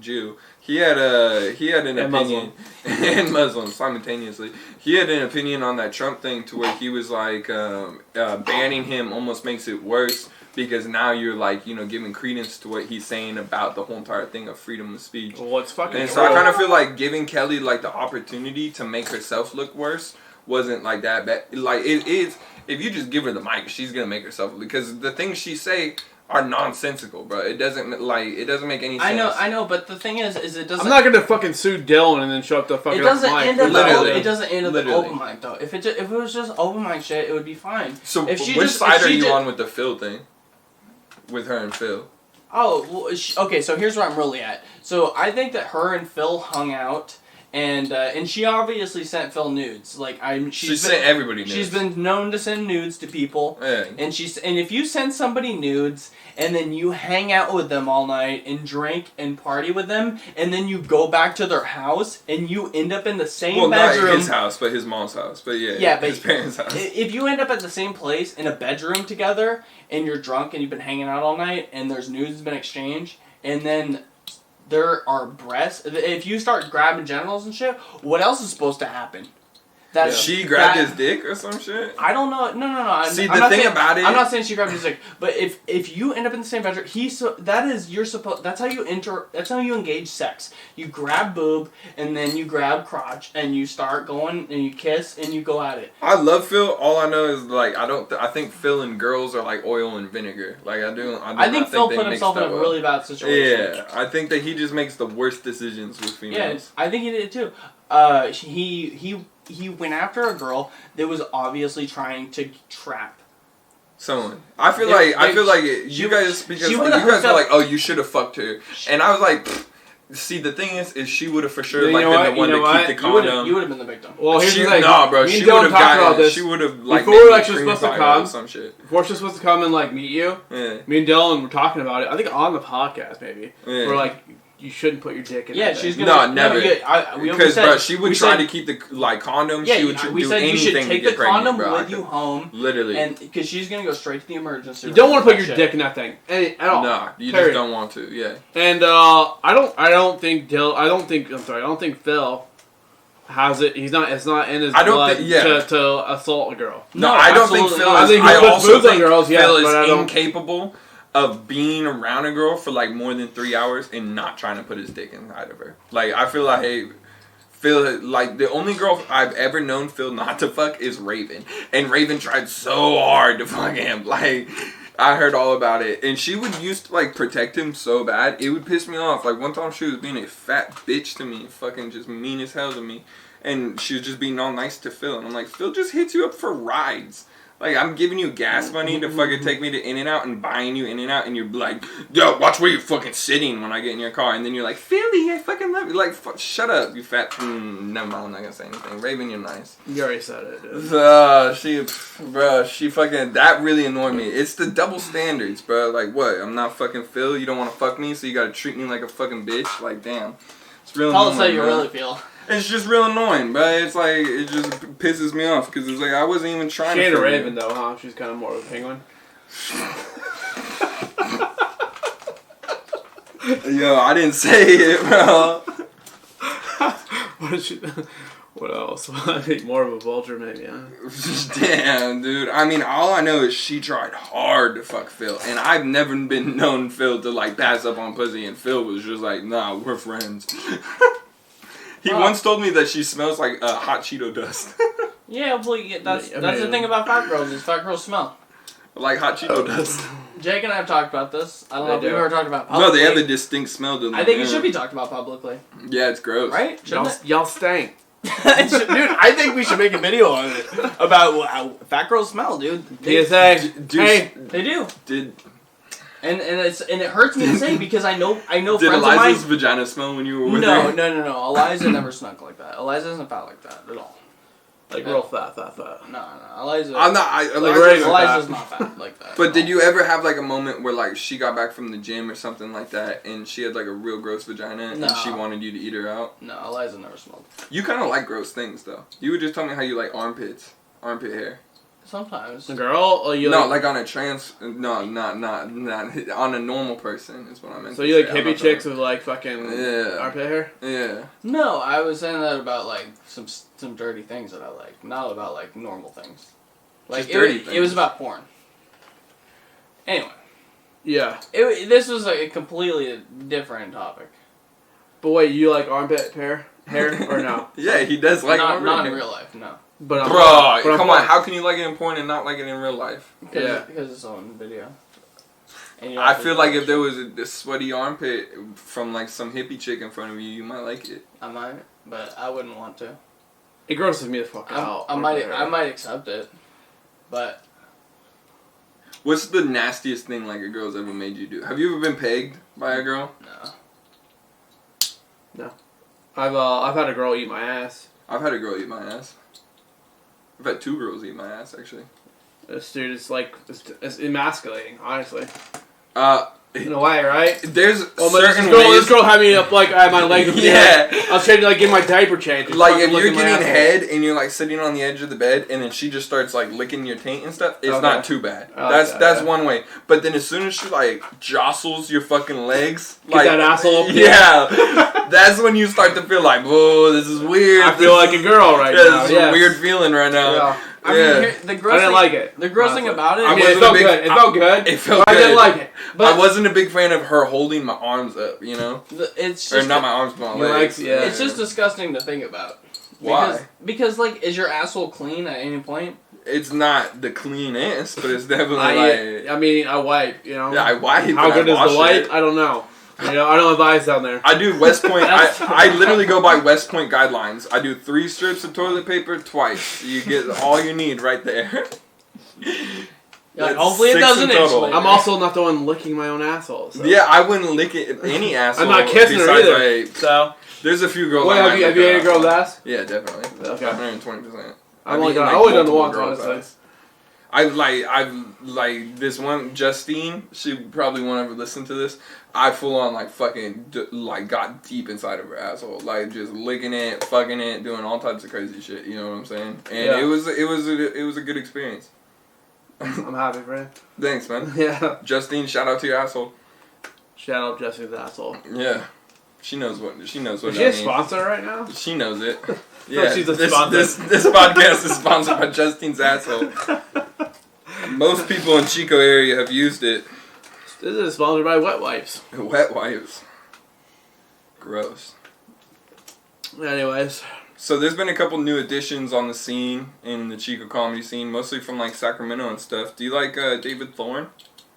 Jew, he had an opinion, and Muslim simultaneously. He had an opinion on that Trump thing to where he was like, banning him almost makes it worse because now you're like, giving credence to what he's saying about the whole entire thing of freedom of speech. Well, it's fucking. And so I kind of feel like giving Kelly like the opportunity to make herself look worse wasn't like that bad. Like it is. If you just give her the mic, she's gonna make herself, because the things she say are nonsensical, bro. It doesn't make any sense. I know, but the thing is it doesn't. I'm not gonna fucking sue Dylan and then show up the fucking. It doesn't end up Literally. It doesn't end up the open mic though. If it was just open mic shit, it would be fine. So which side are you on with the Phil thing? With her and Phil. Oh, well, okay. So here's where I'm really at. So I think that her and Phil hung out. And she obviously sent Phil nudes. She sent everybody nudes. She's been known to send nudes to people. Yeah. And if you send somebody nudes and then you hang out with them all night and drink and party with them and then you go back to their house and you end up in the same bedroom. Not his house, but his mom's house. But but his parents' house. If you end up at the same place in a bedroom together and you're drunk and you've been hanging out all night and there's nudes that's been exchanged and then there are breasts. If you start grabbing genitals and shit, what else is supposed to happen? She grabbed his dick or some shit? I don't know. No. See, the thing about it... I'm not saying she grabbed his dick, but if you end up in the same bedroom, that's how you that's how you engage sex. You grab boob, and then you grab crotch, and you start going, and you kiss, and you go at it. I love Phil. All I know is, I think Phil and girls are like oil and vinegar. I think Phil put himself in a really bad situation. Yeah, I think that he just makes the worst decisions with females. Yeah, I think he did too. He went after a girl that was obviously trying to trap someone. I feel like you guys are like, oh, you should have fucked her, and I was like, see, the thing is she would have for sure been the one to keep the condom. You would have been the victim. Well, here's the thing. Nah, bro, she would have gotten. She would have before we're actually supposed to come. Some shit. Before she's supposed to come and meet you. Yeah. Me and Dylan were talking about it. I think on the podcast maybe. Yeah. We're like, you shouldn't put your dick in. Yeah, she's gonna. No, never. Because bro, she would try to keep the condoms. Yeah, she would we do said anything you should take the condom pregnant, with you home. Literally. And because she's gonna go straight to the emergency room. You don't want to put your dick in that thing at all. Nah, you just don't want to. Yeah. And I don't think Phil has it. He's not. It's not in his blood to assault a girl. No, I don't think Phil. I also think Phil is incapable of being around a girl for more than 3 hours and not trying to put his dick inside of her. I feel like Phil, the only girl I've ever known Phil not to fuck is Raven, and Raven tried so hard to fuck him. I heard all about it, and she would used to protect him so bad it would piss me off. One time she was being a fat bitch to me, fucking just mean as hell to me, and she was just being all nice to Phil, and I'm like, Phil just hits you up for rides. I'm giving you gas money to fucking take me to In-N-Out and buying you In-N-Out, and you're like, yo, watch where you're fucking sitting when I get in your car. And then you're like, Philly, I fucking love you. Shut up, you fat... never mind, I'm not gonna say anything. Raven, you're nice. You already said it, dude. She fucking... That really annoyed me. It's the double standards, bro. What? I'm not fucking Phil? You don't want to fuck me, so you gotta treat me like a fucking bitch? Damn. It's real annoying. Tell us how you really feel. It's just real annoying, but it's it just pisses me off because it's I wasn't even trying to. She ain't a raven though, huh? She's kind of more of a penguin. Yo, I didn't say it, bro. What else? I think more of a vulture, maybe. Huh? Damn, dude. I mean, all I know is she tried hard to fuck Phil, and I've never been known Phil to pass up on pussy, and Phil was just nah, we're friends. He once told me that she smells like hot Cheeto dust. Yeah, well, that's the thing about fat girls is fat girls smell. Like hot Cheeto dust. Jake and I have talked about this. I don't know if we've ever talked about it publicly. No, they have a distinct smell to them. I think it should be talked about publicly. Yeah, it's gross. Right? Y'all stink. Dude, I think we should make a video on it about how fat girls smell, dude. PSA. Hey, they do. And it hurts me to say because I know Did friends of mine. Eliza's vagina smell when you were with her? No. Eliza never snuck like that. Eliza isn't fat like that at all. Real fat. No. Eliza. I'm not. Eliza's not fat like that. But did you ever have a moment where she got back from the gym or something like that, and she had a real gross vagina, and she wanted you to eat her out? No, Eliza never smelled. You kind of like gross things though. You would just tell me how you like armpit hair. Sometimes. A girl? Or you No, like on a trans. No, not on a normal person is what I meant. So you like hippie chicks with like fucking armpit hair? Yeah. No, I was saying that about like some dirty things that I like, not about like normal things. Like it was about porn. Anyway. Yeah. This was like a completely different topic. But wait, you like armpit hair or no? Yeah, he does like not in real life, no. But bro, come on, how can you like it in porn and not like it in real life? Because it's on video. And I feel like if there was a sweaty armpit from like some hippie chick in front of you, you might like it. I might, but I wouldn't want to. It grosses me the fuck out. I might accept it, but. What's the nastiest thing like a girl's ever made you do? Have you ever been pegged by a girl? No. I've had a girl eat my ass. I've had a girl eat my ass. I've had 2 girls eat my ass actually. This dude is like it's emasculating, honestly. In a way, right? There's certain this girl had me up like I had my leg. Yeah. I was trying to like get my diaper changed. Like if you're getting head and you're like sitting on the edge of the bed and then she just starts like licking your taint and stuff, it's not too bad. That's one way. But then as soon as she like jostles your fucking legs, get that asshole up. Yeah. That's when you start to feel like, whoa, this is weird. I feel like a girl right now. This is a weird feeling right now. Yeah. I mean, the gross I didn't like it. The gross thing about it, I mean, it felt good. It felt good. It felt good. I didn't like it. But I wasn't a big fan of her holding my arms up, you know? It's just or not my arms, but my legs. It's just disgusting to think about. Why? Because like, is your asshole clean at any point? It's not the cleanest, but it's definitely like... I mean, I wipe, you know? Yeah, I wipe. How good is the wipe? I don't know. You know, I don't advise down there. I do West Point. I literally go by West Point guidelines. I do 3 strips of toilet paper twice. You get all you need right there. Like, hopefully it doesn't itch. I'm also not the one licking my own asshole. So. Yeah, I wouldn't lick it any asshole. I'm not kissing her either. Like, so there's a few girls. Wait, have you ate a girl's ass? Yeah, definitely. Okay. 120%. I've only done the once, honestly. I've like this one Justine. She probably won't ever listen to this. I full on like fucking like got deep inside of her asshole, like just licking it, fucking it, doing all types of crazy shit. You know what I'm saying? And it was a good experience. I'm happy for you. Thanks, man. Yeah. Justine, shout out to your asshole. Shout out Justine's asshole. Yeah. She knows what Is she a sponsor right now? She knows it. Yeah. She's a sponsor. This podcast is sponsored by Justine's asshole. Most people in Chico area have used it. This is sponsored by Wet Wipes. Wet Wipes. Gross. Anyways. So there's been a couple new additions on the scene, in the Chico comedy scene, mostly from like Sacramento and stuff. Do you like David Thorne?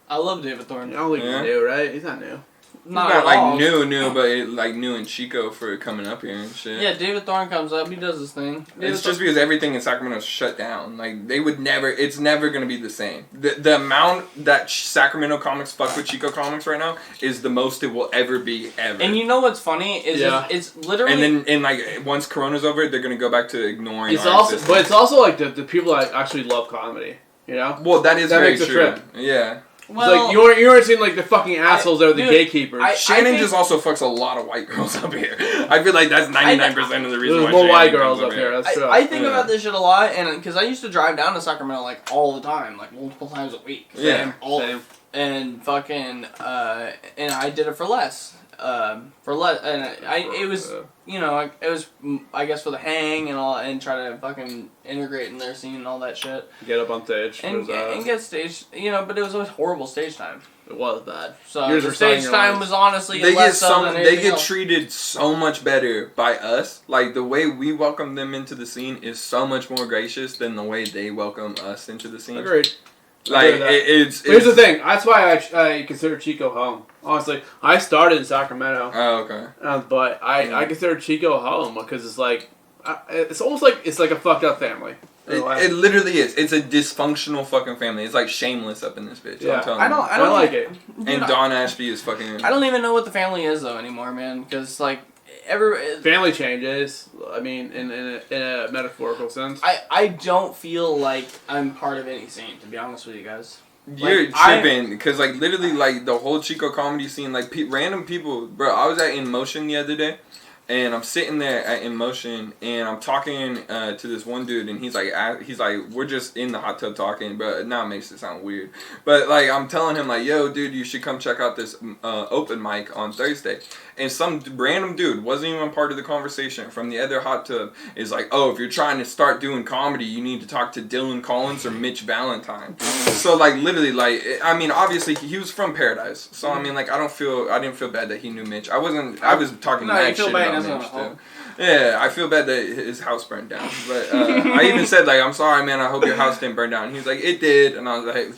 I love David Thorne. I don't think he's new, right? He's not new. Not like new, but like new in Chico for coming up here and shit. Yeah, David Thorne comes up, he does his thing. It's just because everything in Sacramento is shut down. Like they would never. It's never gonna be the same. The amount that Sacramento comics fuck with Chico comics right now is the most it will ever be ever. And you know what's funny is it's literally. And then like once Corona's over, they're gonna go back to ignoring. It's also, but it's also like the people that actually love comedy. You know. Well, that very makes true. A trip. Yeah. Well, it's like you aren't seeing like the fucking assholes that are the gatekeepers. Shannon just also fucks a lot of white girls up here. I feel like that's 99% of the reason why there's more white Shannon girls up here. That's true. I think about this shit a lot, and because I used to drive down to Sacramento like all the time, like multiple times a week. Yeah. Same. And fucking and I did it for less. And it was it was I guess for the hang and all, and try to fucking integrate in their scene and all that shit. Get up on stage and get stage, but it was always horrible stage time. It was bad. So the stage time was honestly they get treated so much better by us. Like the way we welcome them into the scene is so much more gracious than the way they welcome us into the scene. Agreed. Like it's here's the thing. That's why I consider Chico home. Honestly, I started in Sacramento. Oh, okay. But I consider Chico home because it's like it's almost like it's like a fucked up family. It literally is. It's a dysfunctional fucking family. It's like Shameless up in this bitch. Yeah. I'm telling you. I don't like it. And Don Ashby is fucking. I don't even know what the family is though anymore, man. Because like family changes. I mean, in a metaphorical sense. I don't feel like I'm part of any scene, to be honest with you guys. You're tripping because like literally like the whole Chico comedy scene, like random people, bro. I was at In Motion the other day. And I'm sitting there at In Motion, and I'm talking to this one dude, and he's like, we're just in the hot tub talking, but now it makes it sound weird. But like, I'm telling him like, yo, dude, you should come check out this open mic on Thursday. And some random dude, wasn't even part of the conversation, from the other hot tub, is like, oh, if you're trying to start doing comedy, you need to talk to Dylan Collins or Mitch Valentine. So like, literally, like, I mean, obviously he was from Paradise, so I mean, like, I didn't feel bad that he knew Mitch. I was talking mad shit about Mitch too. Yeah, I feel bad that his house burned down. But I even said like, I'm sorry, man. I hope your house didn't burn down. He was like, it did, and I was like,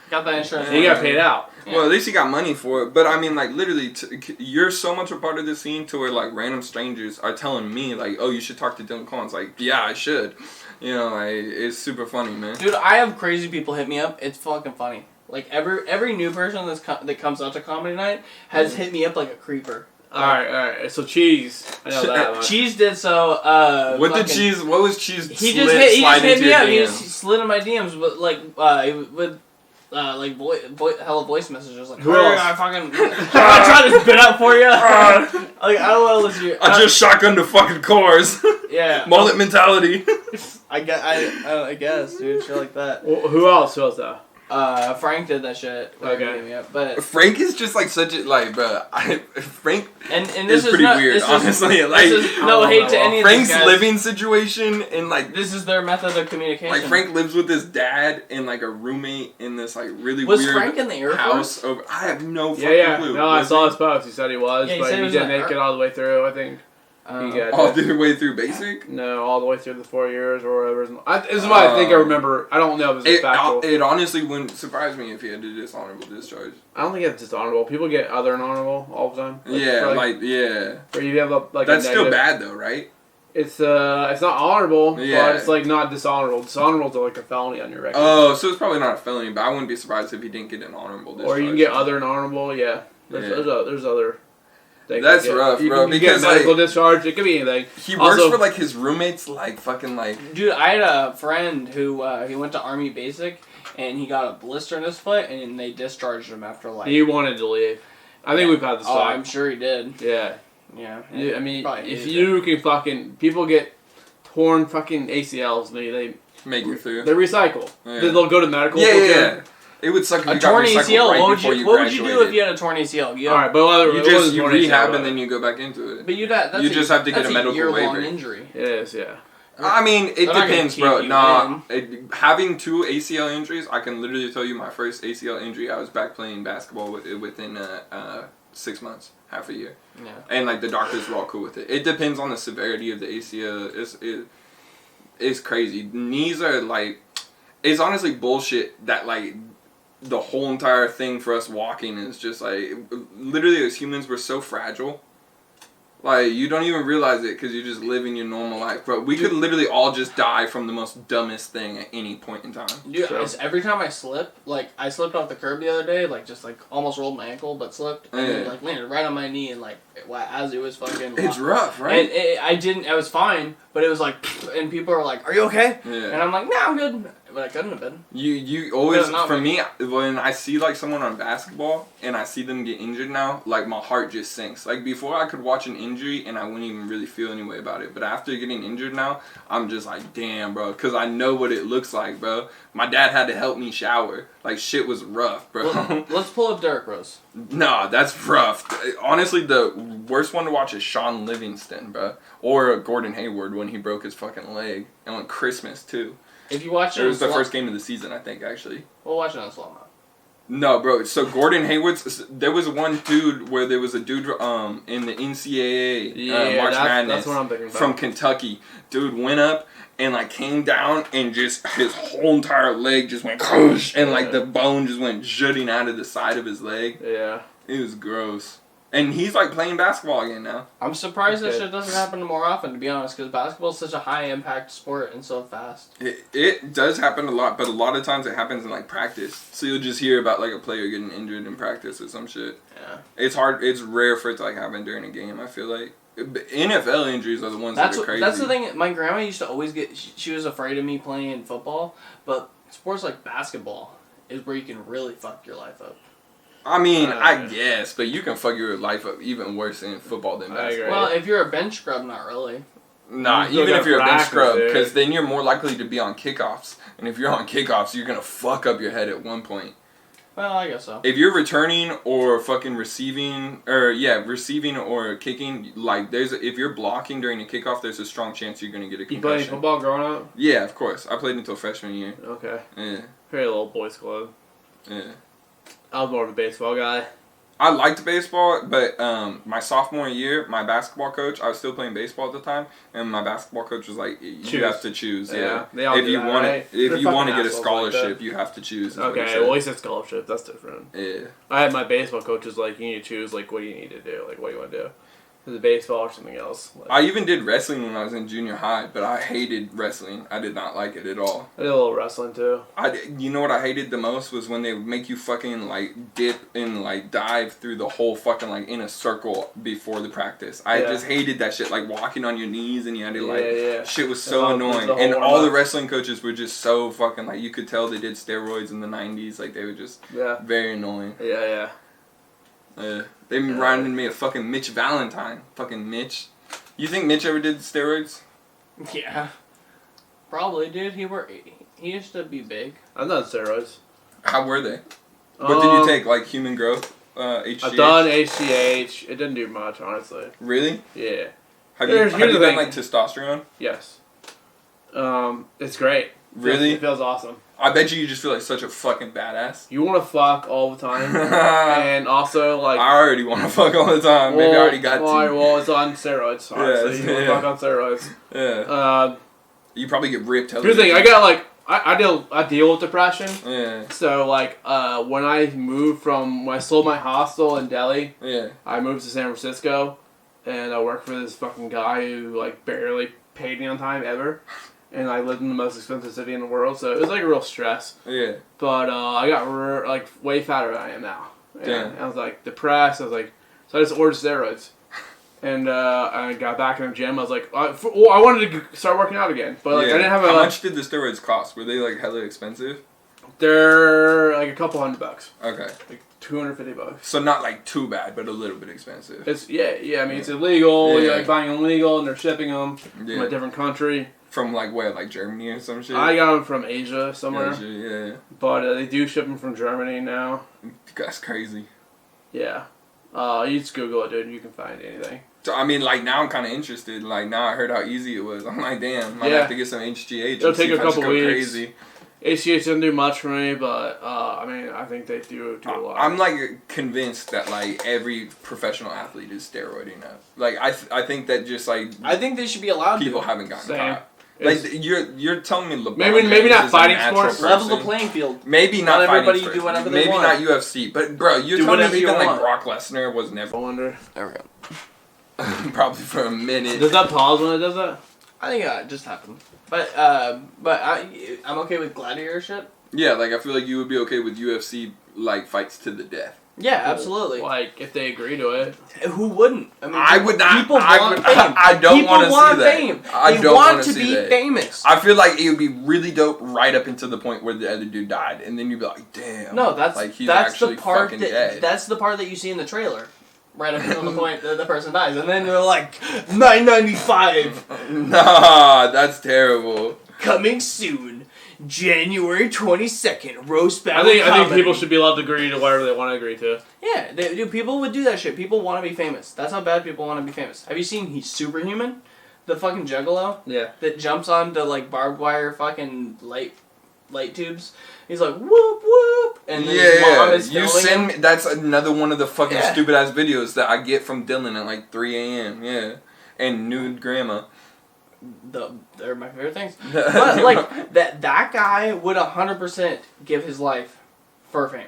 got that insurance. He got paid out. Yeah. Well, at least he got money for it. But I mean, like, literally, you're so much a part of this scene to where like random strangers are telling me like, oh, you should talk to Dylan Collins. Like, yeah, I should. You know, like, it's super funny, man. Dude, I have crazy people hit me up. It's fucking funny. Like every new person that comes out to comedy night has hit me up like a creeper. All right. So Cheese, I know that one. Cheese did so. What was Cheese? He just hit me up. He just slid in my DMs, but like with hella voice messages like, who else? I trying to spit out for you. Like, I don't want to listen to you. I just shotgunned the fucking cars. Yeah. Mullet mentality. I guess, dude, shit like that. Well, who else though? Frank did that shit. Okay. But Frank is just like such a like, bro. Frank and this is pretty weird, honestly. Like, no hate to any of Frank's these guys. living situation, and like this is their method of communication. Like, Frank lives with his dad and like a roommate in this like really was weird Frank in the Air house. Force? I have no fucking clue. No, I saw his post. He said he was, Yeah, but he didn't make it all the way through. I think. All the way through basic? No, all the way through the 4 years or whatever. This is what I think I remember. I don't know if it's factual. It honestly wouldn't surprise me if he had a dishonorable discharge. I don't think it's dishonorable. People get other than honorable all the time. Yeah. Or you have that's still bad though, right? It's not honorable, but Yeah. it's like not dishonorable. Dishonorable is like a felony on your record. Oh, so it's probably not a felony, but I wouldn't be surprised if he didn't get an honorable discharge. Or you can get other than honorable, yeah. There's other. That's rough, you bro. Can get medical discharge. It could be anything. He works for like his roommates, like fucking like. Dude, I had a friend who he went to Army Basic, and he got a blister in his foot, and they discharged him after like. He wanted to leave. I think we've had this. Oh, I'm sure he did. Yeah. Yeah. I mean, if you can fucking people get torn fucking ACLs, they make it through. They recycle. Yeah. They'll go to medical. Yeah. It would suck if you got torn recycled ACL. right What would you do if you had had a torn ACL? Alright, but you rehab and then you go back into it. But you just have to get a medical year-long waiver. Injury. It is, yeah. I mean, it depends, bro. Nah, having 2 ACL injuries, I can literally tell you my first ACL injury, I was back playing basketball within 6 months, half a year. Yeah. And like the doctors were all cool with it. It depends on the severity of the ACL. It's crazy. Knees are like, it's honestly bullshit that like the whole entire thing for us walking is just like, literally as humans we're so fragile. Like, you don't even realize it because you're just living your normal life. But we could literally all just die from the most dumbest thing at any point in time. Dude, every time I slip, like, I slipped off the curb the other day, like, just, like, almost rolled my ankle, but slipped. And then, like, landed right on my knee and, like, as it was fucking... It's rough, right? And I was fine, but it was like, and people are like, are you okay? Yeah. And I'm like, nah, I'm good. But I couldn't have been. You always, for me, when I see, like, someone on basketball and I see them get injured now, like, my heart just sinks. Like, before I could watch an injury and I wouldn't even really feel any way about it. But after getting injured now, I'm just like, damn, bro. Because I know what it looks like, bro. My dad had to help me shower. Like, shit was rough, bro. Well, let's pull up Derrick Rose. Nah, that's rough. Honestly, the worst one to watch is Sean Livingston, bro. Or Gordon Hayward when he broke his fucking leg. And on Christmas, too. If you watch it, was the first game of the season, I think, actually. We'll watch it on slow mo. No, bro. So Gordon Hayward's. There was one dude where there was a dude in the NCAA March Madness. That's what I'm thinking about. From Kentucky. Dude went up and like came down and just his whole entire leg just went and like the bone just went jutting out of the side of his leg. Yeah. It was gross. And he's like playing basketball again now. I'm surprised that shit doesn't happen more often, to be honest, because basketball is such a high impact sport and so fast. It does happen a lot, but a lot of times it happens in like practice. So you'll just hear about like a player getting injured in practice or some shit. Yeah. It's hard. It's rare for it to like happen during a game, I feel like. NFL injuries are the ones that are crazy. That's the thing. My grandma used to always get... She was afraid of me playing football, but sports like basketball is where you can really fuck your life up. I mean, I guess, but you can fuck your life up even worse in football than basketball. Well, if you're a bench scrub, not really. Nah, even if you're a bench scrub, because then you're more likely to be on kickoffs. And if you're on kickoffs, you're going to fuck up your head at one point. Well, I guess so. If you're returning or fucking receiving or kicking, like, if you're blocking during a kickoff, there's a strong chance you're going to get a concussion. You played football growing up? Yeah, of course. I played until freshman year. Okay. Yeah. Very little boys club. Yeah. I was more of a baseball guy. I liked baseball, but my sophomore year, my basketball coach, I was still playing baseball at the time, and my basketball coach was like, you have to choose. Yeah. They all if you want right? if you want to get a scholarship, you have to choose. Okay, well, he said scholarship. That's different. Yeah. I had my baseball coaches like, you need to choose like what you need to do, like what you want to do. Is it baseball or something else? Like, I even did wrestling when I was in junior high, but I hated wrestling. I did not like it at all. I did a little wrestling too. You know what I hated the most was when they would make you fucking like dip and like dive through the whole fucking like in a circle before the practice. I just hated that shit, like walking on your knees and you had to like shit was so annoying. And all the wrestling coaches were just so fucking like, you could tell they did steroids in the 90s. Like they were just very annoying. Yeah. They reminded me of fucking Mitch Valentine. Fucking Mitch. You think Mitch ever did steroids? Yeah. Probably, dude. He used to be big. I've done steroids. How were they? What did you take? Like human growth? HGH? I've done HGH. It didn't do much, honestly. Really? Yeah. Have you done like testosterone? Yes. It's great. Really? It feels awesome. I bet you just feel like such a fucking badass. You want to fuck all the time, and also like I already want to fuck all the time. Maybe I already got to. Well, it's on steroids. Honestly, you want to fuck on steroids. Yeah. You probably get ripped. Here's the thing: I got like I deal with depression. Yeah. So like when I sold my hostel in Delhi. Yeah. I moved to San Francisco, and I worked for this fucking guy who like barely paid me on time ever. And I lived in the most expensive city in the world, so it was like a real stress. Yeah. But I got like way fatter than I am now. Damn. And I was like depressed. So I just ordered steroids. And I got back in the gym. I was like, I wanted to start working out again, but like I didn't have How much did the steroids cost? Were they like hella expensive? They're like a couple $100. Okay. Like $250. So not like too bad, but a little bit expensive. It's I mean it's illegal. Yeah. You're like buying them illegal, and they're shipping them from a different country. From like where, like Germany or some shit? I got them from Asia somewhere. Asia, yeah. But they do ship them from Germany now. That's crazy. Yeah. You just Google it, dude. You can find anything. So I mean, like now I'm kind of interested. Like now I heard how easy it was. I'm like, damn, might have to get some HGH. It'll take a couple weeks. Crazy. HGH doesn't do much for me, but I mean, I think they do a lot. I'm like convinced that like every professional athlete is steroiding up. Like I think that just like I think they should be allowed. People haven't gotten caught. Like you're telling me LeBron maybe not fighting sports. Level the playing field. Maybe not everybody fighting do whatever they maybe want. Maybe not UFC, but bro, you're telling me even like Brock Lesnar was never. I wonder. There we go. Probably for a minute. Does that pause when it does that? I think it just happened. But I'm okay with Gladiatorship. Yeah, like I feel like you would be okay with UFC like fights to the death. Yeah, absolutely. Like if they agree to it. Who wouldn't? I mean, I would not. People want fame. I don't want to see that. Fame. They want to be famous. I feel like it would be really dope right up until the point where the other dude died, and then you'd be like, "Damn." No, that's like he's that's actually the part fucking that dead. that's the part that you see in the trailer. Right up until the point that the person dies, and then they're like, $9.95. Nah, that's terrible. Coming soon, January 22nd, roast battle. I think people should be allowed to agree to whatever they want to agree to. Yeah, people would do that shit. People want to be famous. That's how bad people want to be famous. Have you seen He's Superhuman? The fucking juggalo? Yeah. That jumps onto like barbed wire fucking light tubes. He's like, whoop whoop, and then his mom is you send me. That's another one of the fucking stupid ass videos that I get from Dylan at like 3 a.m. Yeah, and nude grandma. They're my favorite things. But like that guy would 100% give his life for fame.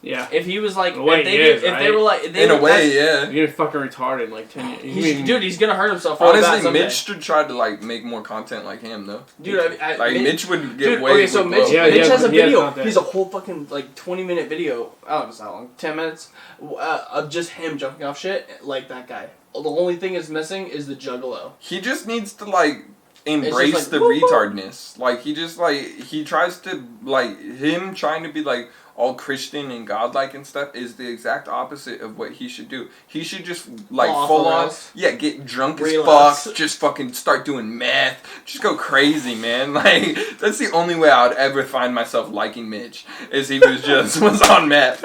Yeah. If he was like, they were like, in a way, yeah. You're fucking retarded in like 10 years. Dude, he's gonna hurt himself. Honestly, Mitch should try to like make more content like him though. Dude, Mitch would get way. Okay, so Mitch has a video. He has a whole fucking like 20-minute video. I don't know how long, 10 minutes, of just him jumping off shit like that guy. The only thing is missing is the juggalo. He just needs to like embrace like, the retardness. Like he just like he tries to like him trying to be like, all Christian and godlike and stuff is the exact opposite of what he should do. He should just like full on, get drunk as fuck, just fucking start doing meth, just go crazy, man. Like that's the only way I would ever find myself liking Mitch is he was on meth.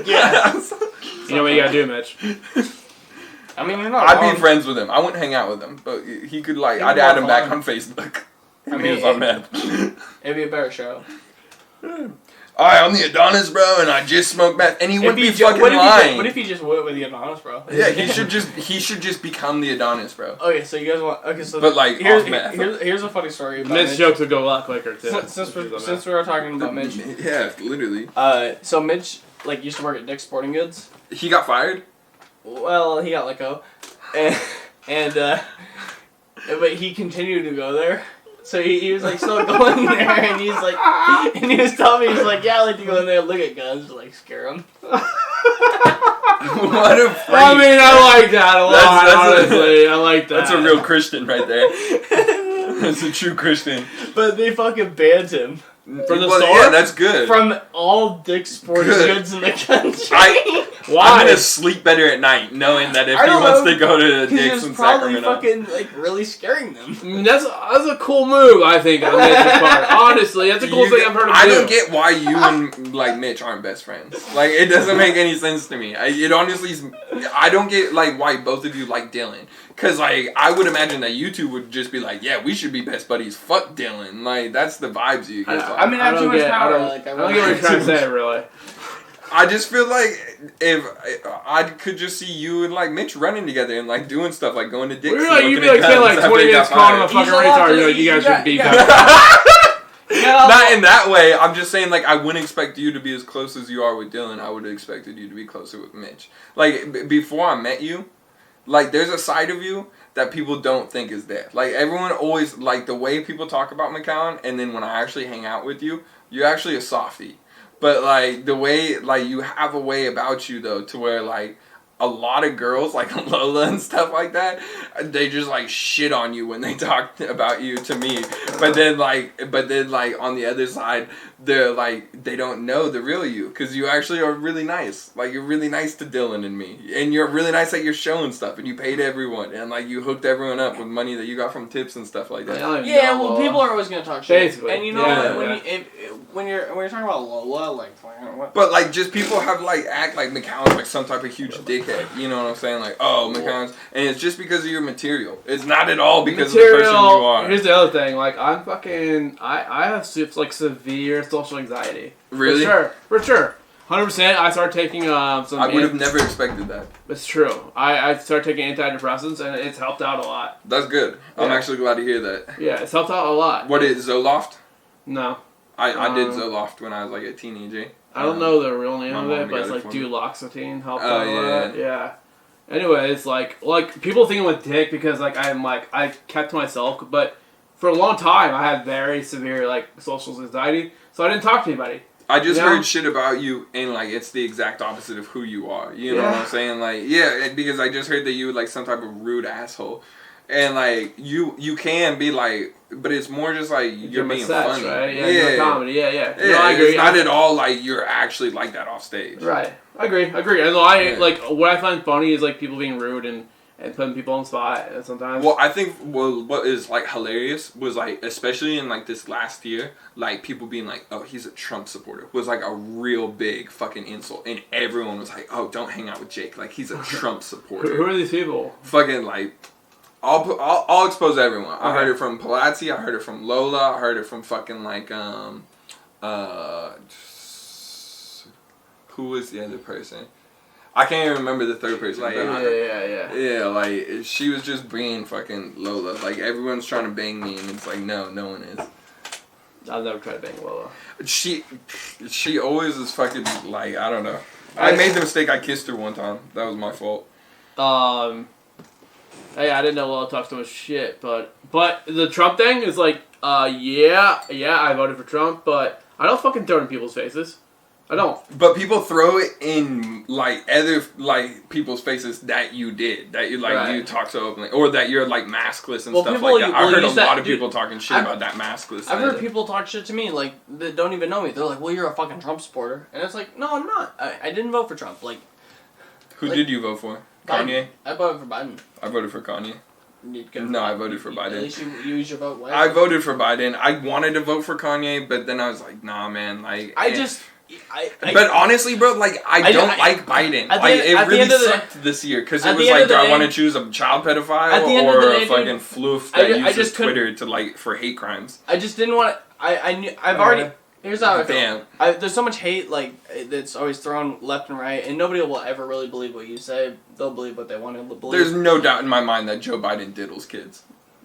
Yeah. You know what you gotta do, Mitch. I mean, you're not I'd wrong. be friends with him. I wouldn't hang out with him, but he could like I'd add him back on Facebook. I mean, he was on meth. It'd be a better show. I'm the Adonis, bro, and I just smoked meth, and he wouldn't be fucking lying. What if he just went with the Adonis, bro? Yeah, he should just become the Adonis, bro. Okay, so you guys want? Okay, so but like here's a funny story about Mitch jokes would go a lot quicker too. Since we were talking about Mitch. Yeah, literally. So Mitch like used to work at Dick's Sporting Goods. He got fired? Well, he got let go, and but he continued to go there. So he was like still going there, and he's like, and he was telling me, he's like, yeah, I like to go in there and look at guns, like scare them. What a freak. I mean, I like that a lot, honestly. I like that. That's a real Christian right there. That's a true Christian. But they fucking banned him. From the store? Yeah, that's good. From all Dick's Sporting Goods in the country. Why? I'm gonna sleep better at night knowing that if he wants to go to Dick's in Sacramento. Probably fucking like really scaring them. That's a cool move, I think, on Mitch's part. Honestly, that's a cool thing I've heard him do. I don't get why you and like Mitch aren't best friends. Like it doesn't make any sense to me. It honestly, I don't get like why both of you like Dylan. Cause like I would imagine that you two would just be like, yeah, we should be best buddies. Fuck Dylan. Like that's the vibes you get. I mean, I have too much power. I don't get what you're trying to say, really. I just feel like if I could just see you and like Mitch running together and like doing stuff like going to Dick's. You'd be like spending like 20 minutes calling him a fucking retard. You're like, you guys should beat that. Not in that way. I'm just saying like I wouldn't expect you to be as close as you are with Dylan. I would have expected you to be closer with Mitch. Like before I met you, like there's a side of you that people don't think is there. Like everyone always like the way people talk about McCown, and then when I actually hang out with you, you're actually a softie. But like the way like you have a way about you though to where like a lot of girls like Lola and stuff like that, they just like shit on you when they talk about you to me. But then like on the other side, they're like they don't know the real you because you actually are really nice. Like you're really nice to Dylan and me, and you're really nice at your show and stuff, and you paid everyone, and like you hooked everyone up with money that you got from tips and stuff like that. Yeah, well, people are always gonna talk shit. Basically. And you know what? When you're talking about Lola, like what? But like just people have like act like McCown's like some type of huge dickhead. You know what I'm saying? Like McCown's, and it's just because of your material. It's not at all because of the person you are. Here's the other thing. Like I have like severe social anxiety. Really? For sure. 100%. I started taking some. I would have never expected that. It's true. I started taking antidepressants and it's helped out a lot. That's good. I'm actually glad to hear that. Yeah, it's helped out a lot. What is Zoloft? No. I did Zoloft when I was like a teenager. I don't know the real name of it, but it's like duloxetine helped out a lot. Yeah. Anyway, it's like people think I'm a dick because like I kept to myself, but for a long time I had very severe like social anxiety, so I didn't talk to anybody. I just heard shit about you, and like it's the exact opposite of who you are. You know what I'm saying? Like because I just heard that you were like some type of rude asshole, and like you can be like. But it's more just like you're being funny, right? Yeah, comedy. Yeah. No, I agree. It's not at all like you're actually like that off stage. Right. I agree. And like what I find funny is like people being rude and putting people on the spot sometimes. Well, I think what is like hilarious was like especially in like this last year, like people being like, "Oh, he's a Trump supporter," was like a real big fucking insult, and everyone was like, "Oh, don't hang out with Jake. Like he's a Trump supporter." Who are these people? Fucking like. I'll expose everyone. I heard it from Palazzi. I heard it from Lola. I heard it from fucking like who was the other person? I can't even remember the third person. Like, yeah, like she was just being fucking Lola. Like everyone's trying to bang me, and it's like no one is. I've never tried to bang Lola. She always is fucking like I don't know. I made the mistake. I kissed her one time. That was my fault. Hey, I didn't know Lola talked so much shit, but the Trump thing is like, I voted for Trump, but I don't fucking throw it in people's faces. I don't. But people throw it in like other like people's faces that you did, that you like Right. you talk so openly, or that you're like maskless and Well, stuff people- like that. I well, heard a use that- lot of dude, people talking shit about that maskless. I've heard people talk shit to me like that don't even know me. They're like, "Well, you're a fucking Trump supporter," and it's like, "No, I'm not. I didn't vote for Trump." Like, Who did you vote for? Kanye. I voted for Biden. I voted for Kanye. You'd go No, for I Biden. voted for Biden. At least you use your vote wisely. I voted for Biden. I wanted to vote for Kanye, but then I was like, nah, man. Like, but honestly, bro, like I don't like Biden. Like it really sucked this year because it was like, do I want to choose a child pedophile or a fucking floof that uses Twitter to like for hate crimes? I just didn't want to. I knew. I've already. Here's how I feel. Damn. There's so much hate like that's always thrown left and right, and nobody will ever really believe what you say. They'll believe what they want to believe. There's no doubt in my mind that Joe Biden diddles kids.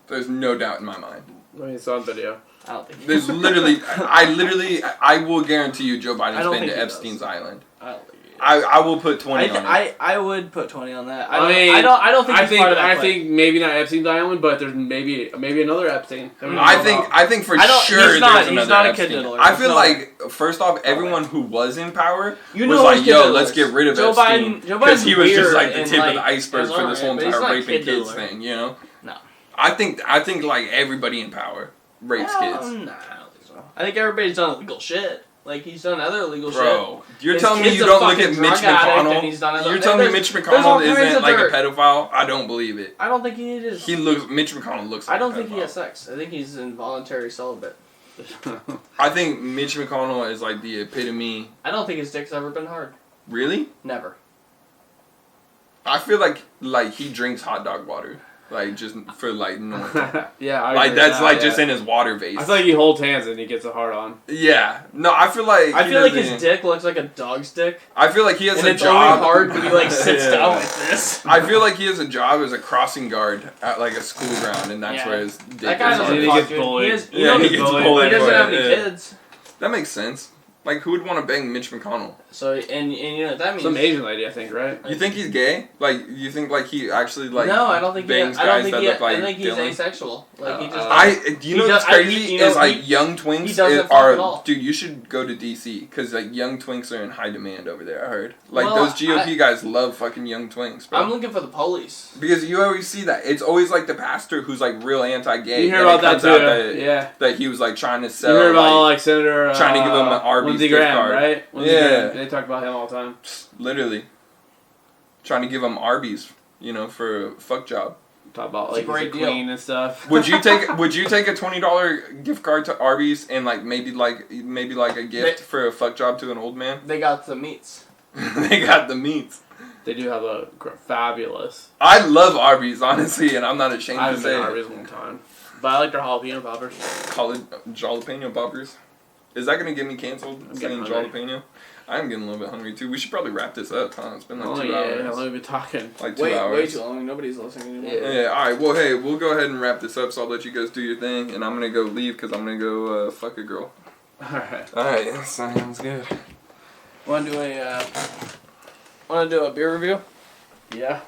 There's no doubt in my mind. I mean, it's on video. I don't think. There's I will guarantee you Joe Biden's been to Epstein's Island. I don't think. I will put 20 on it. I would put 20 on that. I don't think. I think maybe not Epstein's Island, but there's maybe another Epstein. I think for sure he's not another a kid Epstein. diddler. I feel like first off, everyone who was in power was know like, kid "Yo, diddlers. let's get rid of Joe Epstein," Biden- Joe because he Biden's was just weird like the and, tip of like, the iceberg is for this whole alright, but he's entire not a raping kid kids diddler. thing. You know? No. I think like everybody in power rapes kids. Nah, I don't think so. I think everybody's done illegal shit. Like he's done other illegal shit. Bro, you're His telling me kid's you a don't look at fucking Mitch drug addict and he's done McConnell? other- You're telling me there's Mitch all McConnell kinds isn't of like a dirt. pedophile? I don't believe it. I don't think he is. Mitch McConnell looks like I don't a think he pedophile. has sex. I think he's involuntary celibate. I think Mitch McConnell is like the epitome. I don't think his dick's ever been hard. Really? Never. I feel like he drinks hot dog water. Like just for like normal. Yeah, I like agree that's with like that, just yeah. in his water vase. I feel like he holds hands and he gets a hard on. Yeah. No, I feel like his dick looks like a dog's dick. I feel like he has and a it's job. only hard when he like sits Yeah. down like this. I feel like he has a job as a crossing guard at like a school ground, and that's Yeah. where his dick That guy is. doesn't He fuck, gets dude. bullied. He has, you Yeah, know, he he gets doesn't bullied have for any it, yeah. kids. That makes sense. Like, who would want to bang Mitch McConnell? So and you know what that means. Some Asian lady, I think, right? You think he's gay? Like, you think like he actually like no, I don't think bangs I don't guys think that he. look like I think he's Dylan? asexual. Like he just. You know what's crazy is like young twinks he doesn't fuck at all. dude. You should go to DC because like young twinks are in high demand over there. I heard like Well, those GOP guys love fucking young twinks, bro. I'm looking for the police. Because you always see that it's always like the pastor who's like real anti-gay. You hear and about it that comes too? out Yeah. that he was like trying to You sell. heard about like, like Senator trying to give him an Arby's Lindsey gift Graham, card. right? Lindsey Yeah. Graham. They talk about him all the time. literally trying to give him Arby's, you know, for a fuck job. Talk about It's a like great the deal. Queen and stuff. Would you take a $20 gift card to Arby's and like maybe like a gift for a fuck job to an old man? They got the meats. They got the meats. They do have a fabulous. I love Arby's, honestly, and I'm not ashamed I to haven't been say to it. Arby's in a long time, but I like their jalapeno poppers. Call it jalapeno poppers. Is that gonna get me canceled? Saying hungry. jalapeno? I'm getting a little bit hungry too. We should probably wrap this up, huh? It's been like 2 yeah, hours. let me be talking. Like 2 Way hours. too long. Nobody's listening anymore. Yeah. Yeah, alright, well, hey, we'll go ahead and wrap this up, so I'll let you guys do your thing, and I'm gonna go leave because I'm gonna go fuck a girl. Alright. Alright, sounds good. Want to do a beer review? Yeah.